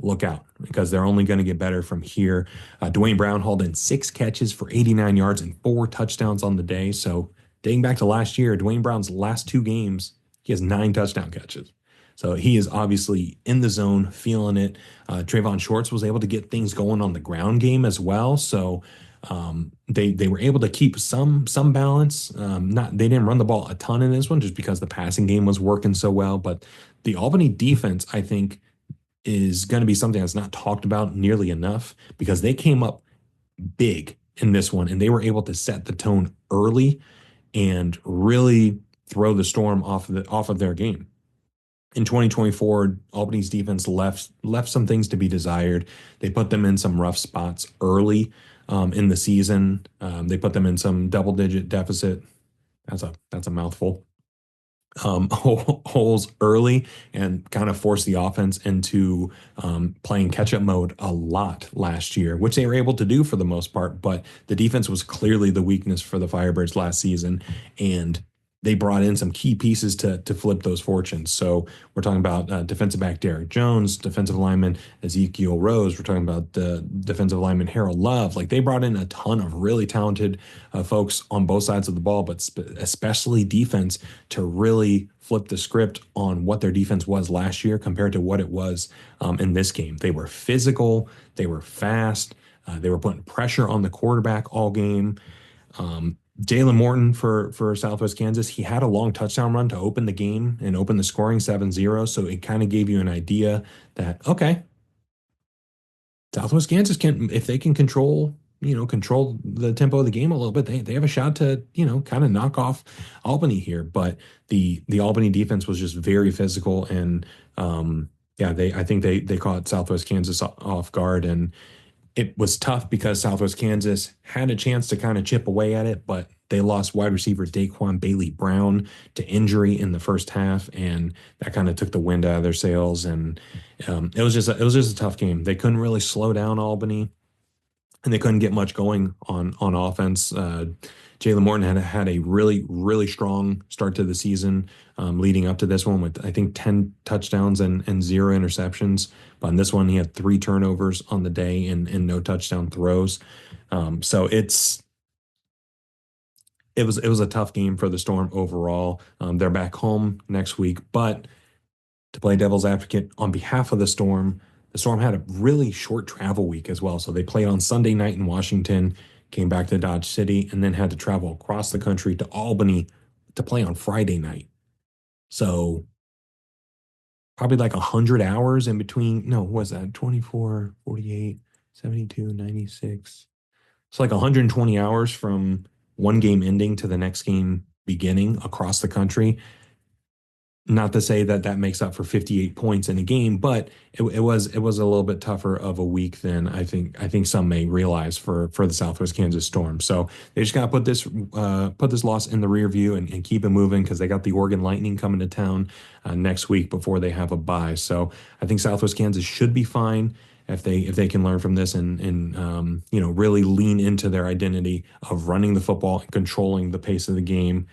look out, because they're only going to get better from here. Dwayne Brown hauled in 6 catches for 89 yards and 4 touchdowns on the day. So dating back to last year, Dwayne Brown's last 2 games, he has 9 touchdown catches. So he is obviously in the zone, feeling it. Trayvon Shorts was able to get things going on the ground game as well. So they were able to keep some balance. They didn't run the ball a ton in this one just because the passing game was working so well. But the Albany defense, I think, is going to be something that's not talked about nearly enough, because they came up big in this one and they were able to set the tone early and really throw the Storm off of their game. In 2024, Albany's defense left some things to be desired. They put them in some rough spots early in the season. They put them in some double-digit deficit. That's a mouthful. Holes early and kind of forced the offense into playing catch-up mode a lot last year, which they were able to do for the most part. But the defense was clearly the weakness for the Firebirds last season, and they brought in some key pieces to flip those fortunes. So we're talking about defensive back Derek Jones, defensive lineman Ezekiel Rose. We're talking about the defensive lineman Harold Love. Like they brought in a ton of really talented folks on both sides of the ball, but especially defense to really flip the script on what their defense was last year compared to what it was in this game. They were physical, they were fast, they were putting pressure on the quarterback all game. Jalen Morton for Southwest Kansas, he had a long touchdown run to open the game and open the scoring 7-0. So it kind of gave you an idea that, okay, Southwest Kansas can, if they can control the tempo of the game a little bit, they have a shot to, kind of knock off Albany here. But the Albany defense was just very physical and yeah, I think they caught Southwest Kansas off guard, and it was tough because Southwest Kansas had a chance to kind of chip away at it, but they lost wide receiver Daquan Bailey Brown to injury in the first half, and that kind of took the wind out of their sails. And it was just a tough game. They couldn't really slow down Albany, and they couldn't get much going on offense. Jalen Morton had a really, really strong start to the season, leading up to this one with I think 10 touchdowns and zero interceptions. But on this one, he had three turnovers on the day and no touchdown throws. So it was a tough game for the Storm overall. They're back home next week, but to play devil's advocate on behalf of the Storm had a really short travel week as well. So they played on Sunday night in Washington, came back to Dodge City, and then had to travel across the country to Albany to play on Friday night. So probably like 100 hours in between. No, what was that 24, 48, 72, 96? It's like 120 hours from one game ending to the next game beginning across the country. Not to say that that makes up for 58 points in a game, but it was a little bit tougher of a week than I think some may realize for the Southwest Kansas Storm. So they just got to put this loss in the rear view and keep it moving because they got the Oregon Lightning coming to town next week before they have a bye. So I think Southwest Kansas should be fine if they can learn from this and really lean into their identity of running the football and controlling the pace of the game,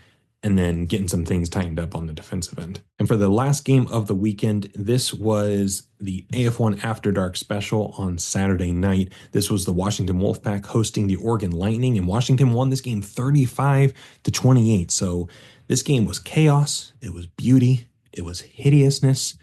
and then getting some things tightened up on the defensive end. And for the last game of the weekend, this was the AF1 After Dark special on Saturday night. This was the Washington Wolfpack hosting the Oregon Lightning, and Washington won this game 35-28. So this game was chaos, it was beauty, it was hideousness,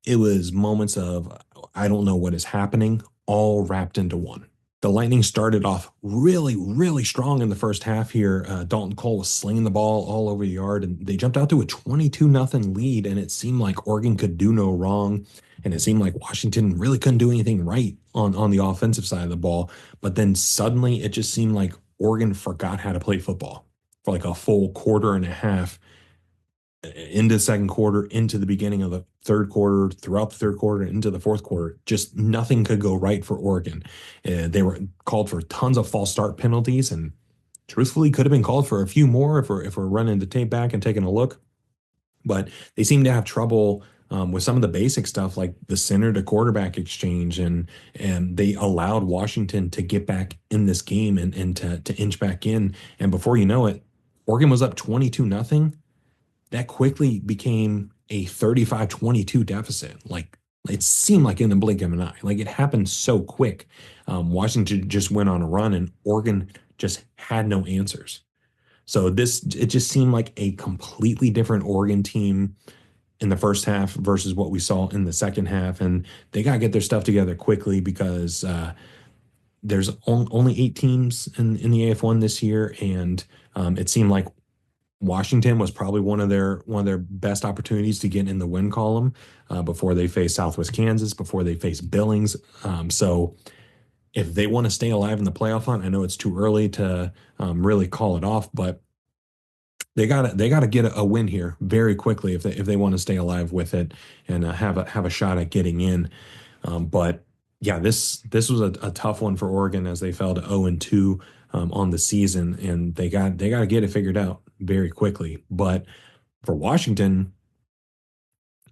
it was moments of I don't know what is happening, all wrapped into one. The Lightning started off really, really strong in the first half here. Dalton Cole was slinging the ball all over the yard, and they jumped out to a 22-0 lead, and it seemed like Oregon could do no wrong, and it seemed like Washington really couldn't do anything right on the offensive side of the ball. But then suddenly it just seemed like Oregon forgot how to play football for like a full quarter and a half into the second quarter, into the beginning of the third quarter, throughout the third quarter, into the fourth quarter. Just nothing could go right for Oregon. They were called for tons of false start penalties, and truthfully could have been called for a few more if we're running the tape back and taking a look. But they seem to have trouble with some of the basic stuff like the center to quarterback exchange, and they allowed Washington to get back in this game and to inch back in. And before you know it, Oregon was up 22-0. That quickly became a 35-22 deficit. Like it seemed like in the blink of an eye. Like it happened so quick. Washington just went on a run, and Oregon just had no answers. So it just seemed like a completely different Oregon team in the first half versus what we saw in the second half. And they got to get their stuff together quickly because there's only 8 teams in the AF1 this year, and it seemed like Washington was probably one of their best opportunities to get in the win column before they face Southwest Kansas, before they face Billings. So if they want to stay alive in the playoff hunt, I know it's too early to really call it off, but they gotta get a win here very quickly if they want to stay alive with it and have a shot at getting in. But yeah, this was a tough one for Oregon as they fell to 0-2 on the season, and they got to get it figured out very quickly. But for Washington,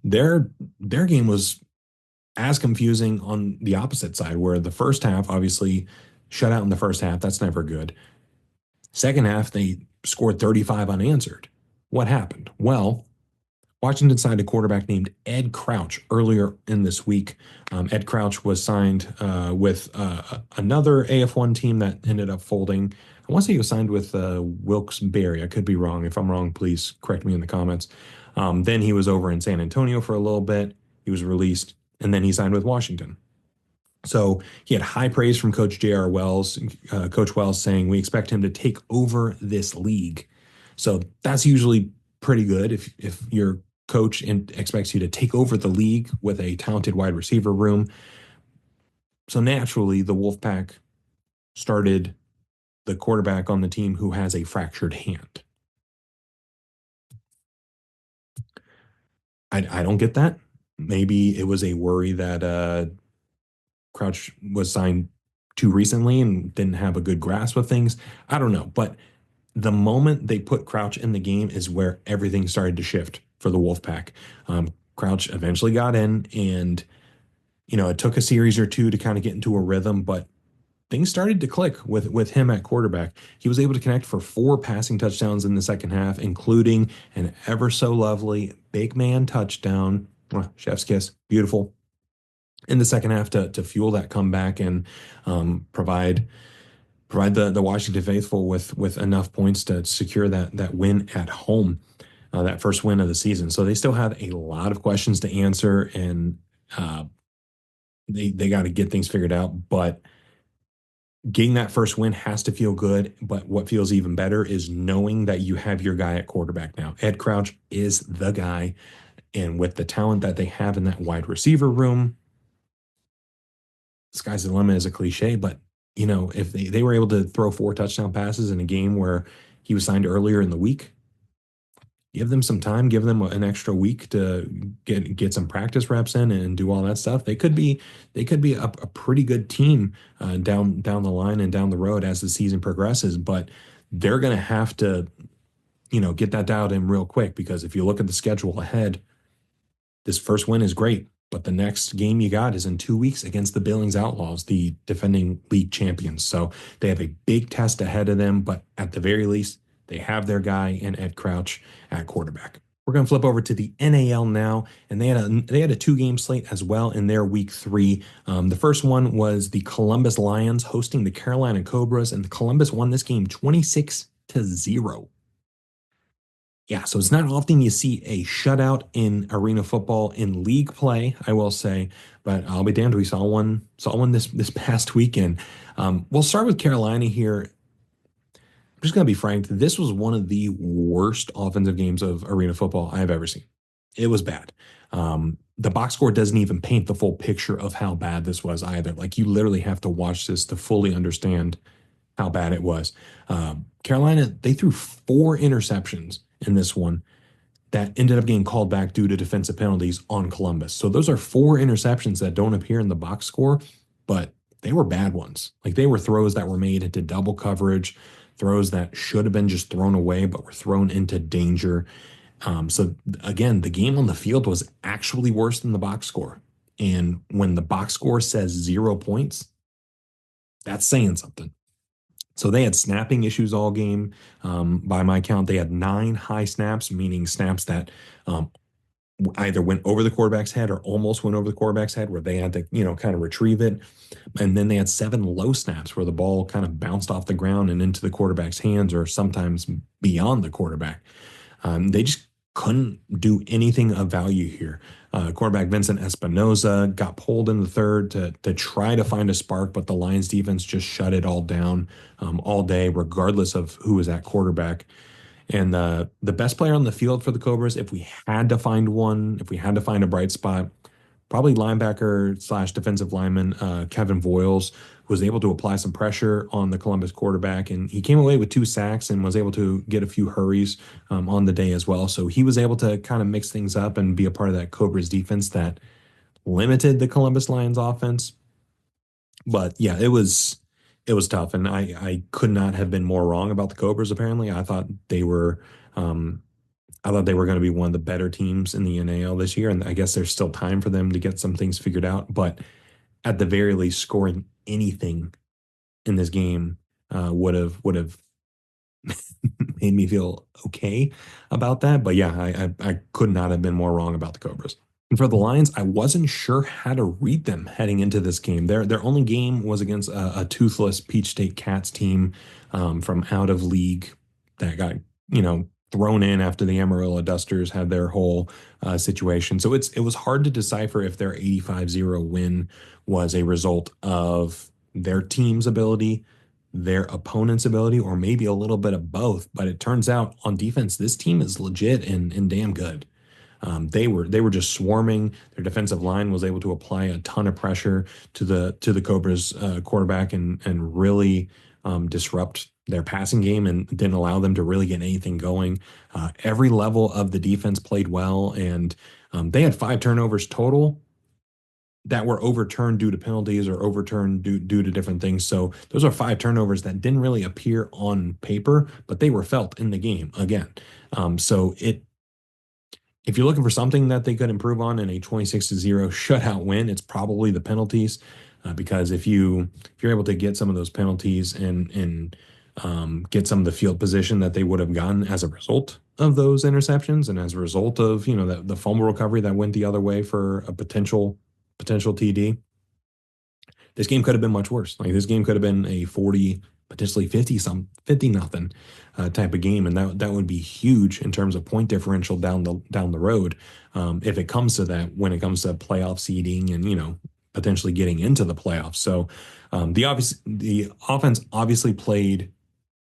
their game was as confusing on the opposite side, where the first half obviously shut out in the first half. That's never good. Second half, they scored 35 unanswered. What happened? Well, Washington signed a quarterback named Ed Crouch earlier in this week. Ed Crouch was signed with another AF1 team that ended up folding. I want to say he was signed with Wilkes-Barre. I could be wrong. If I'm wrong, please correct me in the comments. Then he was over in San Antonio for a little bit. He was released, and then he signed with Washington. So he had high praise from Coach J.R. Wells, Coach Wells saying, we expect him to take over this league. So that's usually pretty good if your coach expects you to take over the league with a talented wide receiver room. So naturally, the Wolfpack started the quarterback on the team who has a fractured hand. I don't get that. Maybe it was a worry that Crouch was signed too recently and didn't have a good grasp of things. I don't know. But the moment they put Crouch in the game is where everything started to shift for the Wolfpack. Crouch eventually got in, and it took a series or two to kind of get into a rhythm, but things started to click with him at quarterback. He was able to connect for 4 passing touchdowns in the second half, including an ever so lovely big man touchdown. Chef's kiss, beautiful. In the second half to fuel that comeback and provide the Washington faithful with enough points to secure that win at home, that first win of the season. So they still have a lot of questions to answer, and they got to get things figured out. But getting that first win has to feel good. But what feels even better is knowing that you have your guy at quarterback now. Ed Crouch is the guy, and with the talent that they have in that wide receiver room, sky's the limit is a cliche, but if they were able to throw 4 touchdown passes in a game where he was signed earlier in the week, give them some time, give them an extra week to get some practice reps in and do all that stuff. They could be a pretty good team down the line and down the road as the season progresses. But they're going to have to get that dialed in real quick, because if you look at the schedule ahead, this first win is great, but the next game you got is in 2 weeks against the Billings Outlaws, the defending league champions. So they have a big test ahead of them, but at the very least, they have their guy in Ed Crouch at quarterback. We're going to flip over to the NAL now, and they had a 2-game slate as well in their week 3. The first one was the Columbus Lions hosting the Carolina Cobras, and the Columbus won this game 26-0. Yeah, so it's not often you see a shutout in arena football in league play, I will say, but I'll be damned, we saw one this past weekend. We'll start with Carolina here. I'm just gonna be frank, this was one of the worst offensive games of arena football I have ever seen. It was bad. The box score doesn't even paint the full picture of how bad this was either. Like, you literally have to watch this to fully understand how bad it was. Carolina, they threw 4 interceptions in this one that ended up getting called back due to defensive penalties on Columbus. So those are 4 interceptions that don't appear in the box score, but they were bad ones. Like, they were throws that were made into double coverage, throws that should have been just thrown away, but were thrown into danger. So again, the game on the field was actually worse than the box score. And when the box score says 0 points, that's saying something. So they had snapping issues all game. By my count, they had 9 high snaps, meaning snaps that either went over the quarterback's head or almost went over the quarterback's head, where they had to, kind of retrieve it. And then they had 7 low snaps where the ball kind of bounced off the ground and into the quarterback's hands, or sometimes beyond the quarterback. They just couldn't do anything of value here. Quarterback Vincent Espinoza got pulled in the third to try to find a spark, but the Lions defense just shut it all down all day, regardless of who was at quarterback. And the best player on the field for the Cobras, if we had to find one, if we had to find a bright spot, probably linebacker slash defensive lineman Kevin Voiles was able to apply some pressure on the Columbus quarterback, and he came away with 2 sacks and was able to get a few hurries on the day as well. So he was able to kind of mix things up and be a part of that Cobras defense that limited the Columbus Lions offense. But yeah, it was tough, and I could not have been more wrong about the Cobras. Apparently, I thought they were going to be one of the better teams in the NAL this year, and I guess there's still time for them to get some things figured out. But at the very least, scoring anything in this game would have made me feel okay about that. But yeah, I could not have been more wrong about the Cobras. And for the Lions, I wasn't sure how to read them heading into this game. Their only game was against a toothless Peach State Cats team from out of league that got, thrown in after the Amarillo Dusters had their whole situation. So it was hard to decipher if their 85-0 win was a result of their team's ability, their opponent's ability, or maybe a little bit of both. But it turns out on defense, this team is legit and damn good. They were just swarming. Their defensive line was able to apply a ton of pressure to the Cobras quarterback and really disrupt their passing game and didn't allow them to really get anything going. Every level of the defense played well, and they had 5 turnovers total that were overturned due to penalties or overturned due to different things. So those are 5 turnovers that didn't really appear on paper, but they were felt in the game again. So if you're looking for something that they could improve on in a 26-0 shutout win, it's probably the penalties. Because if you're able to get some of those penalties and get some of the field position that they would have gotten as a result of those interceptions and as a result of the fumble recovery that went the other way for a potential TD, this game could have been much worse. Like this game could have been a 40, potentially 50 nothing type of game, and that would be huge in terms of point differential down the road. If it comes to that, when it comes to playoff seeding and potentially getting into the playoffs. So the offense obviously played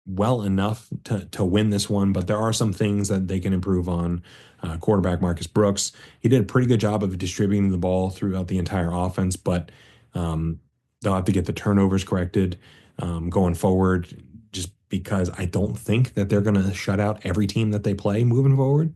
well enough to win this one, but there are some things that they can improve on. Quarterback Marcus Brooks, he did a pretty good job of distributing the ball throughout the entire offense, but they'll have to get the turnovers corrected going forward, just because I don't think that they're going to shut out every team that they play moving forward.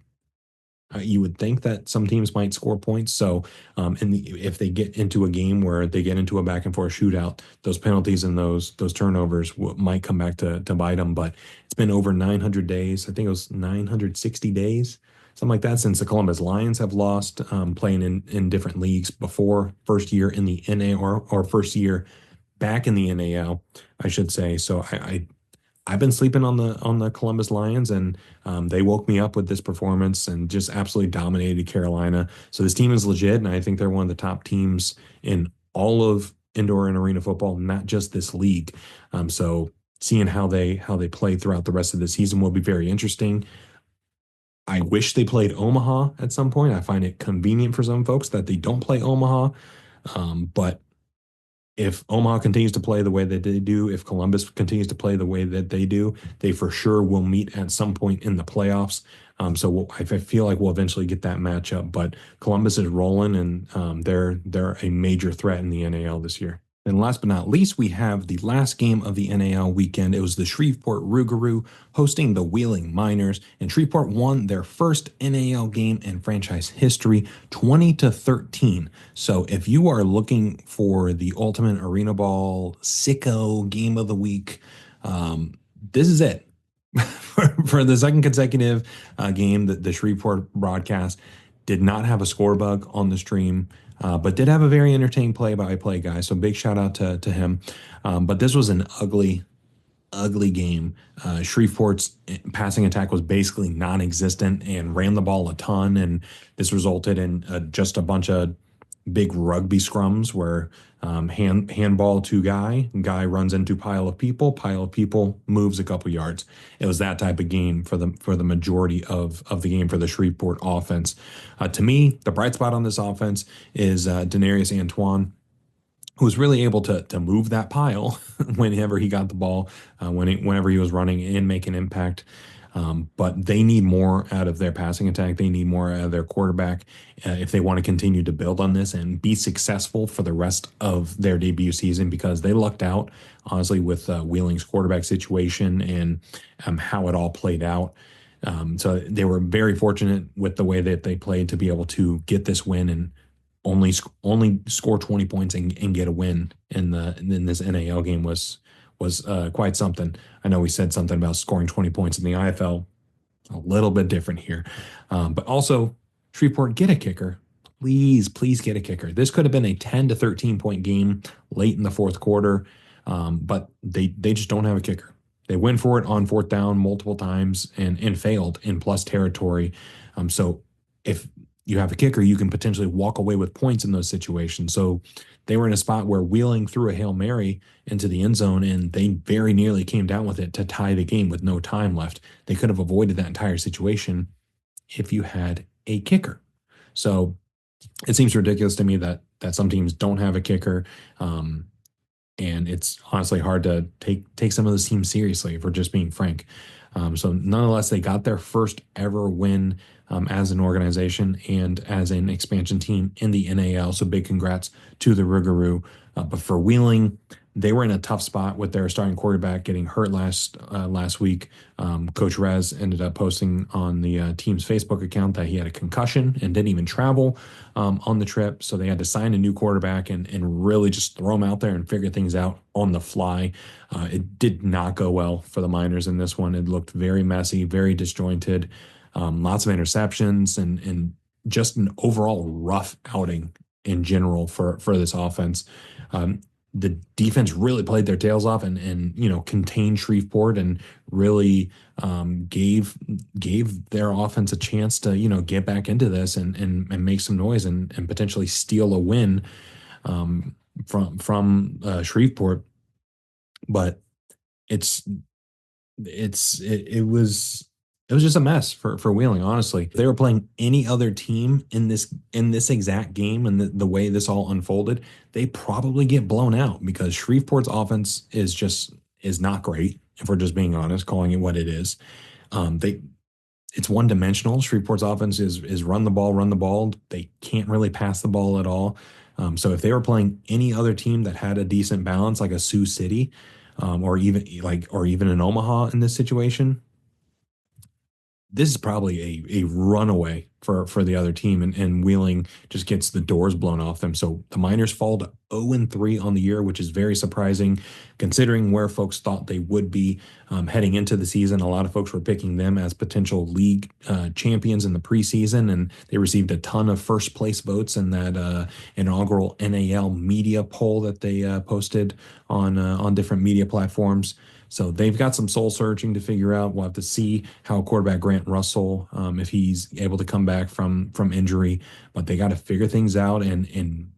You would think that some teams might score points. So, if they get into a game where they get into a back and forth shootout, those penalties and those turnovers might come back to bite them. But it's been over 900 days. I think it was 960 days, something like that, since the Columbus Lions have lost, playing in different leagues before first year in the NA or first year back in the NAL, I should say. So I've been sleeping on the Columbus Lions, and they woke me up with this performance and just absolutely dominated Carolina. So this team is legit, and I think they're one of the top teams in all of indoor and arena football, not just this league. So seeing how they play throughout the rest of the season will be very interesting. I wish they played Omaha at some point. I find it convenient for some folks that they don't play Omaha, but if Omaha continues to play the way that they do, if Columbus continues to play the way that they do, they for sure will meet at some point in the playoffs. I feel like we'll eventually get that matchup. But Columbus is rolling, and they're a major threat in the NAL this year. And last but not least, we have the last game of the NAL weekend. It was the Shreveport Rougarou hosting the Wheeling Miners, and Shreveport won their first NAL game in franchise history, 20-13. So if you are looking for the ultimate arena ball sicko game of the week, this is it. For the second consecutive game, the Shreveport broadcast did not have a score bug on the stream, but did have a very entertaining play-by-play guy. So big shout out to him. But this was an ugly, ugly game. Shreveport's passing attack was basically non-existent and ran the ball a ton, and this resulted in just a bunch of big rugby scrums where handball to guy runs into pile of people moves a couple yards. It was that type of game for the majority of the game for the Shreveport offense. To me, the bright spot on this offense is Denarius Antoine, who was really able to move that pile whenever he got the ball, whenever he was running and make an impact. But they need more out of their passing attack. They need more out of their quarterback if they want to continue to build on this and be successful for the rest of their debut season, because they lucked out, honestly, with Wheeling's quarterback situation and how it all played out. So they were very fortunate with the way that they played to be able to get this win and only score 20 points and get a win in this NAL game was quite something. I know we said something about scoring 20 points in the IFL, a little bit different here. But also, Shreveport, get a kicker. Please get a kicker. This could have been a 10 to 13 point game late in the fourth quarter, but they just don't have a kicker. They went for it on fourth down multiple times and failed in plus territory. So if you have a kicker, you can potentially walk away with points in those situations. So they were in a spot where Wheeling threw a Hail Mary into the end zone, and they very nearly came down with it to tie the game with no time left. They could have avoided that entire situation if you had a kicker. So it seems ridiculous to me that some teams don't have a kicker. And it's honestly hard to take some of those teams seriously if we're just being frank. So nonetheless, they got their first ever win as an organization and as an expansion team in the NAL. So big congrats to the Rougarou. But for Wheeling, they were in a tough spot with their starting quarterback getting hurt last week. Coach Rez ended up posting on the team's Facebook account that he had a concussion and didn't even travel on the trip. So they had to sign a new quarterback and really just throw him out there and figure things out on the fly. It did not go well for the Miners in this one. It looked very messy, very disjointed, lots of interceptions, and just an overall rough outing in general for this offense. The defense really played their tails off and contained Shreveport and really gave their offense a chance to get back into this and make some noise and potentially steal a win from Shreveport. But it's it was just a mess for Wheeling, honestly. If they were playing any other team in this exact game and the way this all unfolded, they probably get blown out because Shreveport's offense is not great, if we're just being honest, calling it what it is. They It's one dimensional. Shreveport's offense is run the ball, run the ball. They can't really pass the ball at all. So if they were playing any other team that had a decent balance, like a Sioux City, or even an Omaha in this situation, this is probably a runaway for the other team, and Wheeling just gets the doors blown off them. So the Miners fall to 0-3 on the year, which is very surprising considering where folks thought they would be heading into the season. A lot of folks were picking them as potential league champions in the preseason, and they received a ton of first place votes in that inaugural NAL media poll that they posted on different media platforms. So they've got some soul searching to figure out. We'll have to see how quarterback Grant Russell, if he's able to come back from injury, but they got to figure things out and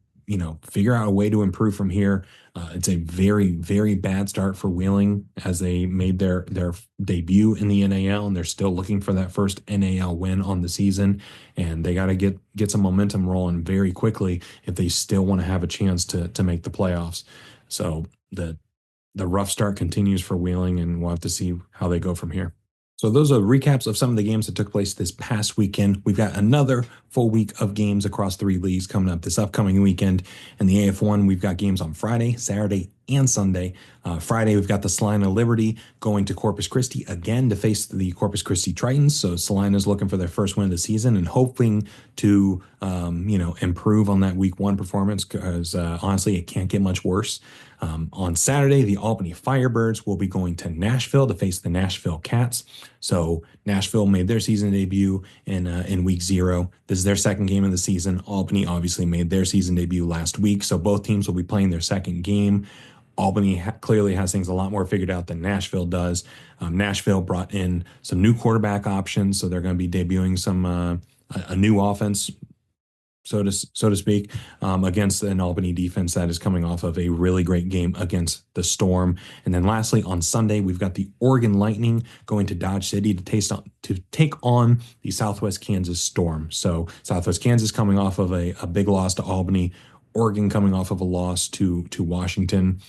figure out a way to improve from here. It's a very, very bad start for Wheeling as they made their debut in the NAL, and they're still looking for that first NAL win on the season. And they got to get some momentum rolling very quickly if they still want to have a chance to make the playoffs. So the rough start continues for Wheeling, and we'll have to see how they go from here. So those are recaps of some of the games that took place this past weekend. We've got another full week of games across 3 leagues coming up this upcoming weekend. In the AF1, we've got games on Friday, Saturday, and Sunday. Friday, we've got the Salina Liberty going to Corpus Christi again to face the Corpus Christi Tritons. So Salina's looking for their first win of the season and hoping to, improve on that week 1 performance because honestly, it can't get much worse. On Saturday, the Albany Firebirds will be going to Nashville to face the Nashville Cats. So Nashville made their season debut in week 0. This is their second game of the season. Albany obviously made their season debut last week, so both teams will be playing their second game. Albany clearly has things a lot more figured out than Nashville does. Nashville brought in some new quarterback options, so they're going to be debuting some a new offense, so to speak, against an Albany defense that is coming off of a really great game against the Storm. And then lastly, on Sunday, we've got the Oregon Lightning going to Dodge City to take on the Southwest Kansas Storm. So Southwest Kansas coming off of a big loss to Albany, Oregon coming off of a loss to Washington.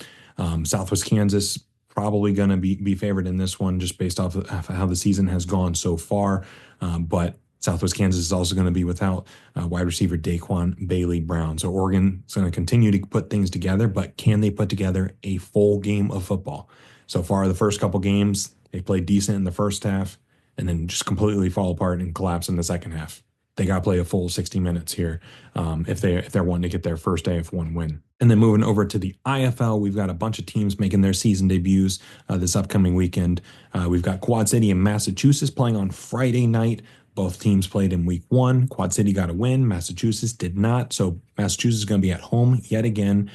Southwest Kansas probably going to be favored in this one just based off of how the season has gone so far. But Southwest Kansas is also going to be without wide receiver Daquan Bailey Brown. So Oregon is going to continue to put things together, but can they put together a full game of football? So far, the first couple games, they played decent in the first half and then just completely fall apart and collapse in the second half. They got to play a full 60 minutes here if they're wanting to get their first AF1 win. And then moving over to the IFL, we've got a bunch of teams making their season debuts this upcoming weekend. We've got Quad City and Massachusetts playing on Friday night. Both teams played in week 1. Quad City got a win. Massachusetts did not. So Massachusetts is going to be at home yet again.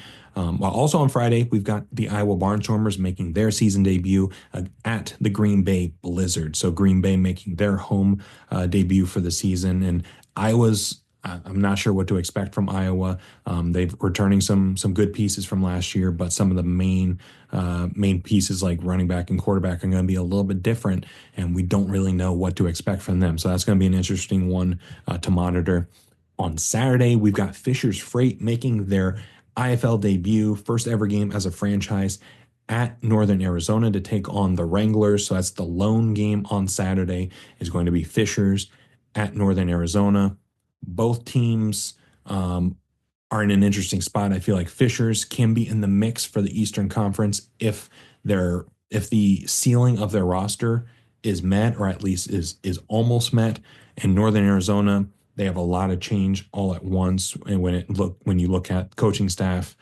While also on Friday, we've got the Iowa Barnstormers making their season debut at the Green Bay Blizzard. So Green Bay making their home debut for the season. And Iowa's I'm not sure what to expect from Iowa. They've returning some good pieces from last year, but some of the main pieces like running back and quarterback are going to be a little bit different, and we don't really know what to expect from them. So that's going to be an interesting one to monitor. On Saturday, we've got Fisher's Freight making their IFL debut, first ever game as a franchise at Northern Arizona to take on the Wranglers. So that's the lone game on Saturday is going to be Fisher's at Northern Arizona. Both teams are in an interesting spot. I feel like Fishers can be in the mix for the Eastern Conference if the ceiling of their roster is met, or at least is almost met. And Northern Arizona, they have a lot of change all at once. And when you look at coaching staff,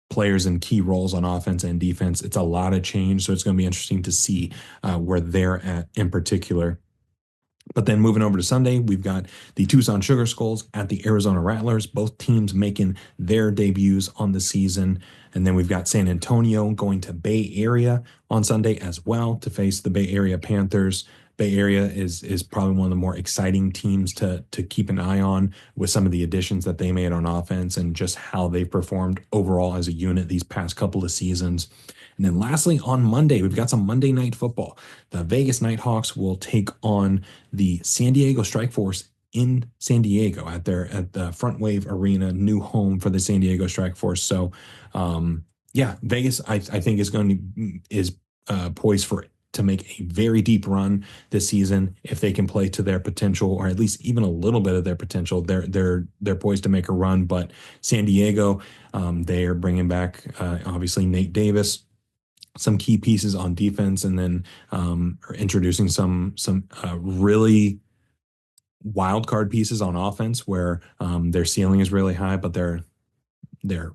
players in key roles on offense and defense, it's a lot of change. So it's going to be interesting to see where they're at in particular. But then moving over to Sunday, we've got the Tucson Sugar Skulls at the Arizona Rattlers, both teams making their debuts on the season. And then we've got San Antonio going to Bay Area on Sunday as well to face the Bay Area Panthers. Bay Area is probably one of the more exciting teams to keep an eye on with some of the additions that they made on offense and just how they've performed overall as a unit these past couple of seasons. And then lastly, on Monday, we've got some Monday night football. The Vegas Nighthawks will take on the San Diego Strike Force in San Diego at the Front Wave Arena, new home for the San Diego Strike Force. So, yeah, Vegas, I think is poised to make a very deep run this season if they can play to their potential, or at least even a little bit of their potential. They're poised to make a run. But San Diego, they are bringing back obviously Nate Davis, some key pieces on defense, and then introducing some really wild card pieces on offense where their ceiling is really high, but their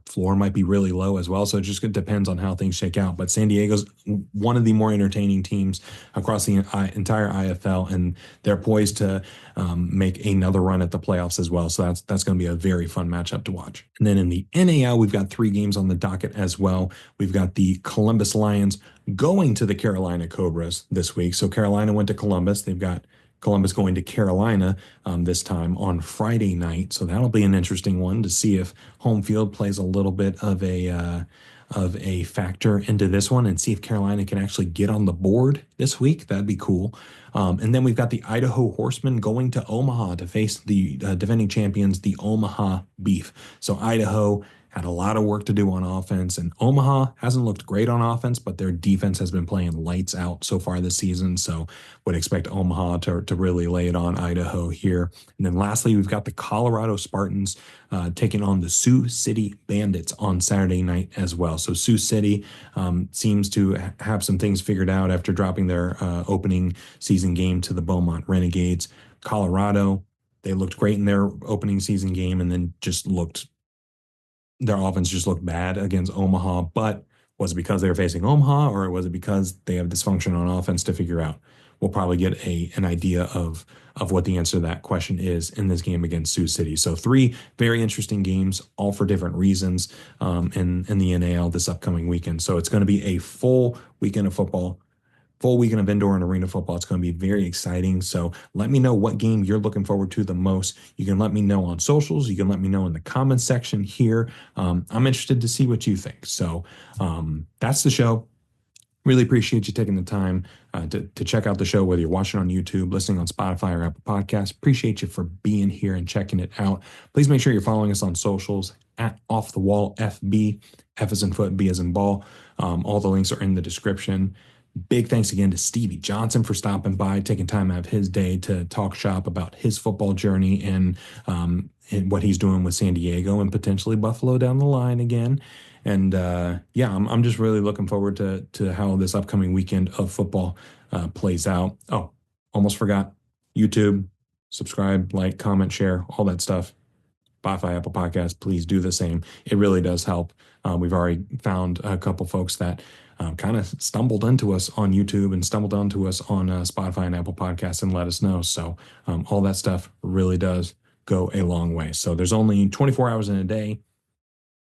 floor might be really low as well. So it just depends on how things shake out. But San Diego's one of the more entertaining teams across the entire IFL, and they're poised to make another run at the playoffs as well. So that's going to be a very fun matchup to watch. And then in the NAL, we've got 3 games on the docket as well. We've got the Columbus Lions going to the Carolina Cobras this week. So Carolina went to Columbus. They've got Columbus going to Carolina this time on Friday night. So that'll be an interesting one to see if home field plays a little bit of a factor into this one, and see if Carolina can actually get on the board this week. That'd be cool. And then we've got the Idaho Horsemen going to Omaha to face the defending champions, the Omaha Beef. So Idaho had a lot of work to do on offense, and Omaha hasn't looked great on offense, but their defense has been playing lights out so far this season. So would expect Omaha to really lay it on Idaho here. And then lastly, we've got the Colorado Spartans taking on the Sioux City Bandits on Saturday night as well. So Sioux City seems to have some things figured out after dropping their opening season game to the Beaumont Renegades. Colorado, they looked great in their opening season game and then their offense just looked bad against Omaha. But was it because they were facing Omaha, or was it because they have dysfunction on offense to figure out? We'll probably get an idea of what the answer to that question is in this game against Sioux City. So 3 very interesting games, all for different reasons in the NAL this upcoming weekend. So it's going to be a full weekend of football, full weekend of indoor and arena football. It's going to be very exciting. So let me know what game you're looking forward to the most. You can let me know on socials. You can let me know in the comments section here. I'm interested to see what you think. So that's the show. Really appreciate you taking the time to check out the show, whether you're watching on YouTube, listening on Spotify or Apple Podcasts. Appreciate you for being here and checking it out. Please make sure you're following us on socials at Off the Wall FB, F as in foot, B as in ball. All the links are in the description. Big thanks again to Stevie Johnson for stopping by, taking time out of his day to talk shop about his football journey and what he's doing with San Diego and potentially Buffalo down the line again. And yeah, I'm just really looking forward to how this upcoming weekend of football plays out. Oh, almost forgot. YouTube, subscribe, like, comment, share, all that stuff. Spotify, Apple Podcasts, please do the same. It really does help. We've already found a couple folks that kind of stumbled into us on YouTube and stumbled onto us on Spotify and Apple Podcasts and let us know. So all that stuff really does go a long way. So there's only 24 hours in a day.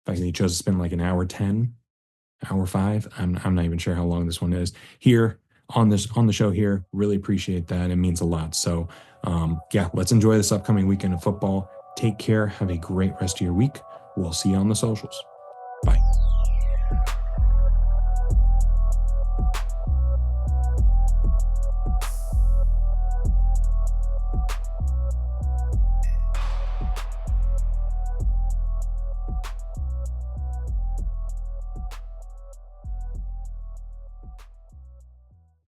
fact that he chose to spend like an hour 10, hour 5. I'm not even sure how long this one is here on the show here. Really appreciate that. It means a lot. So yeah, let's enjoy this upcoming weekend of football. Take care. Have a great rest of your week. We'll see you on the socials.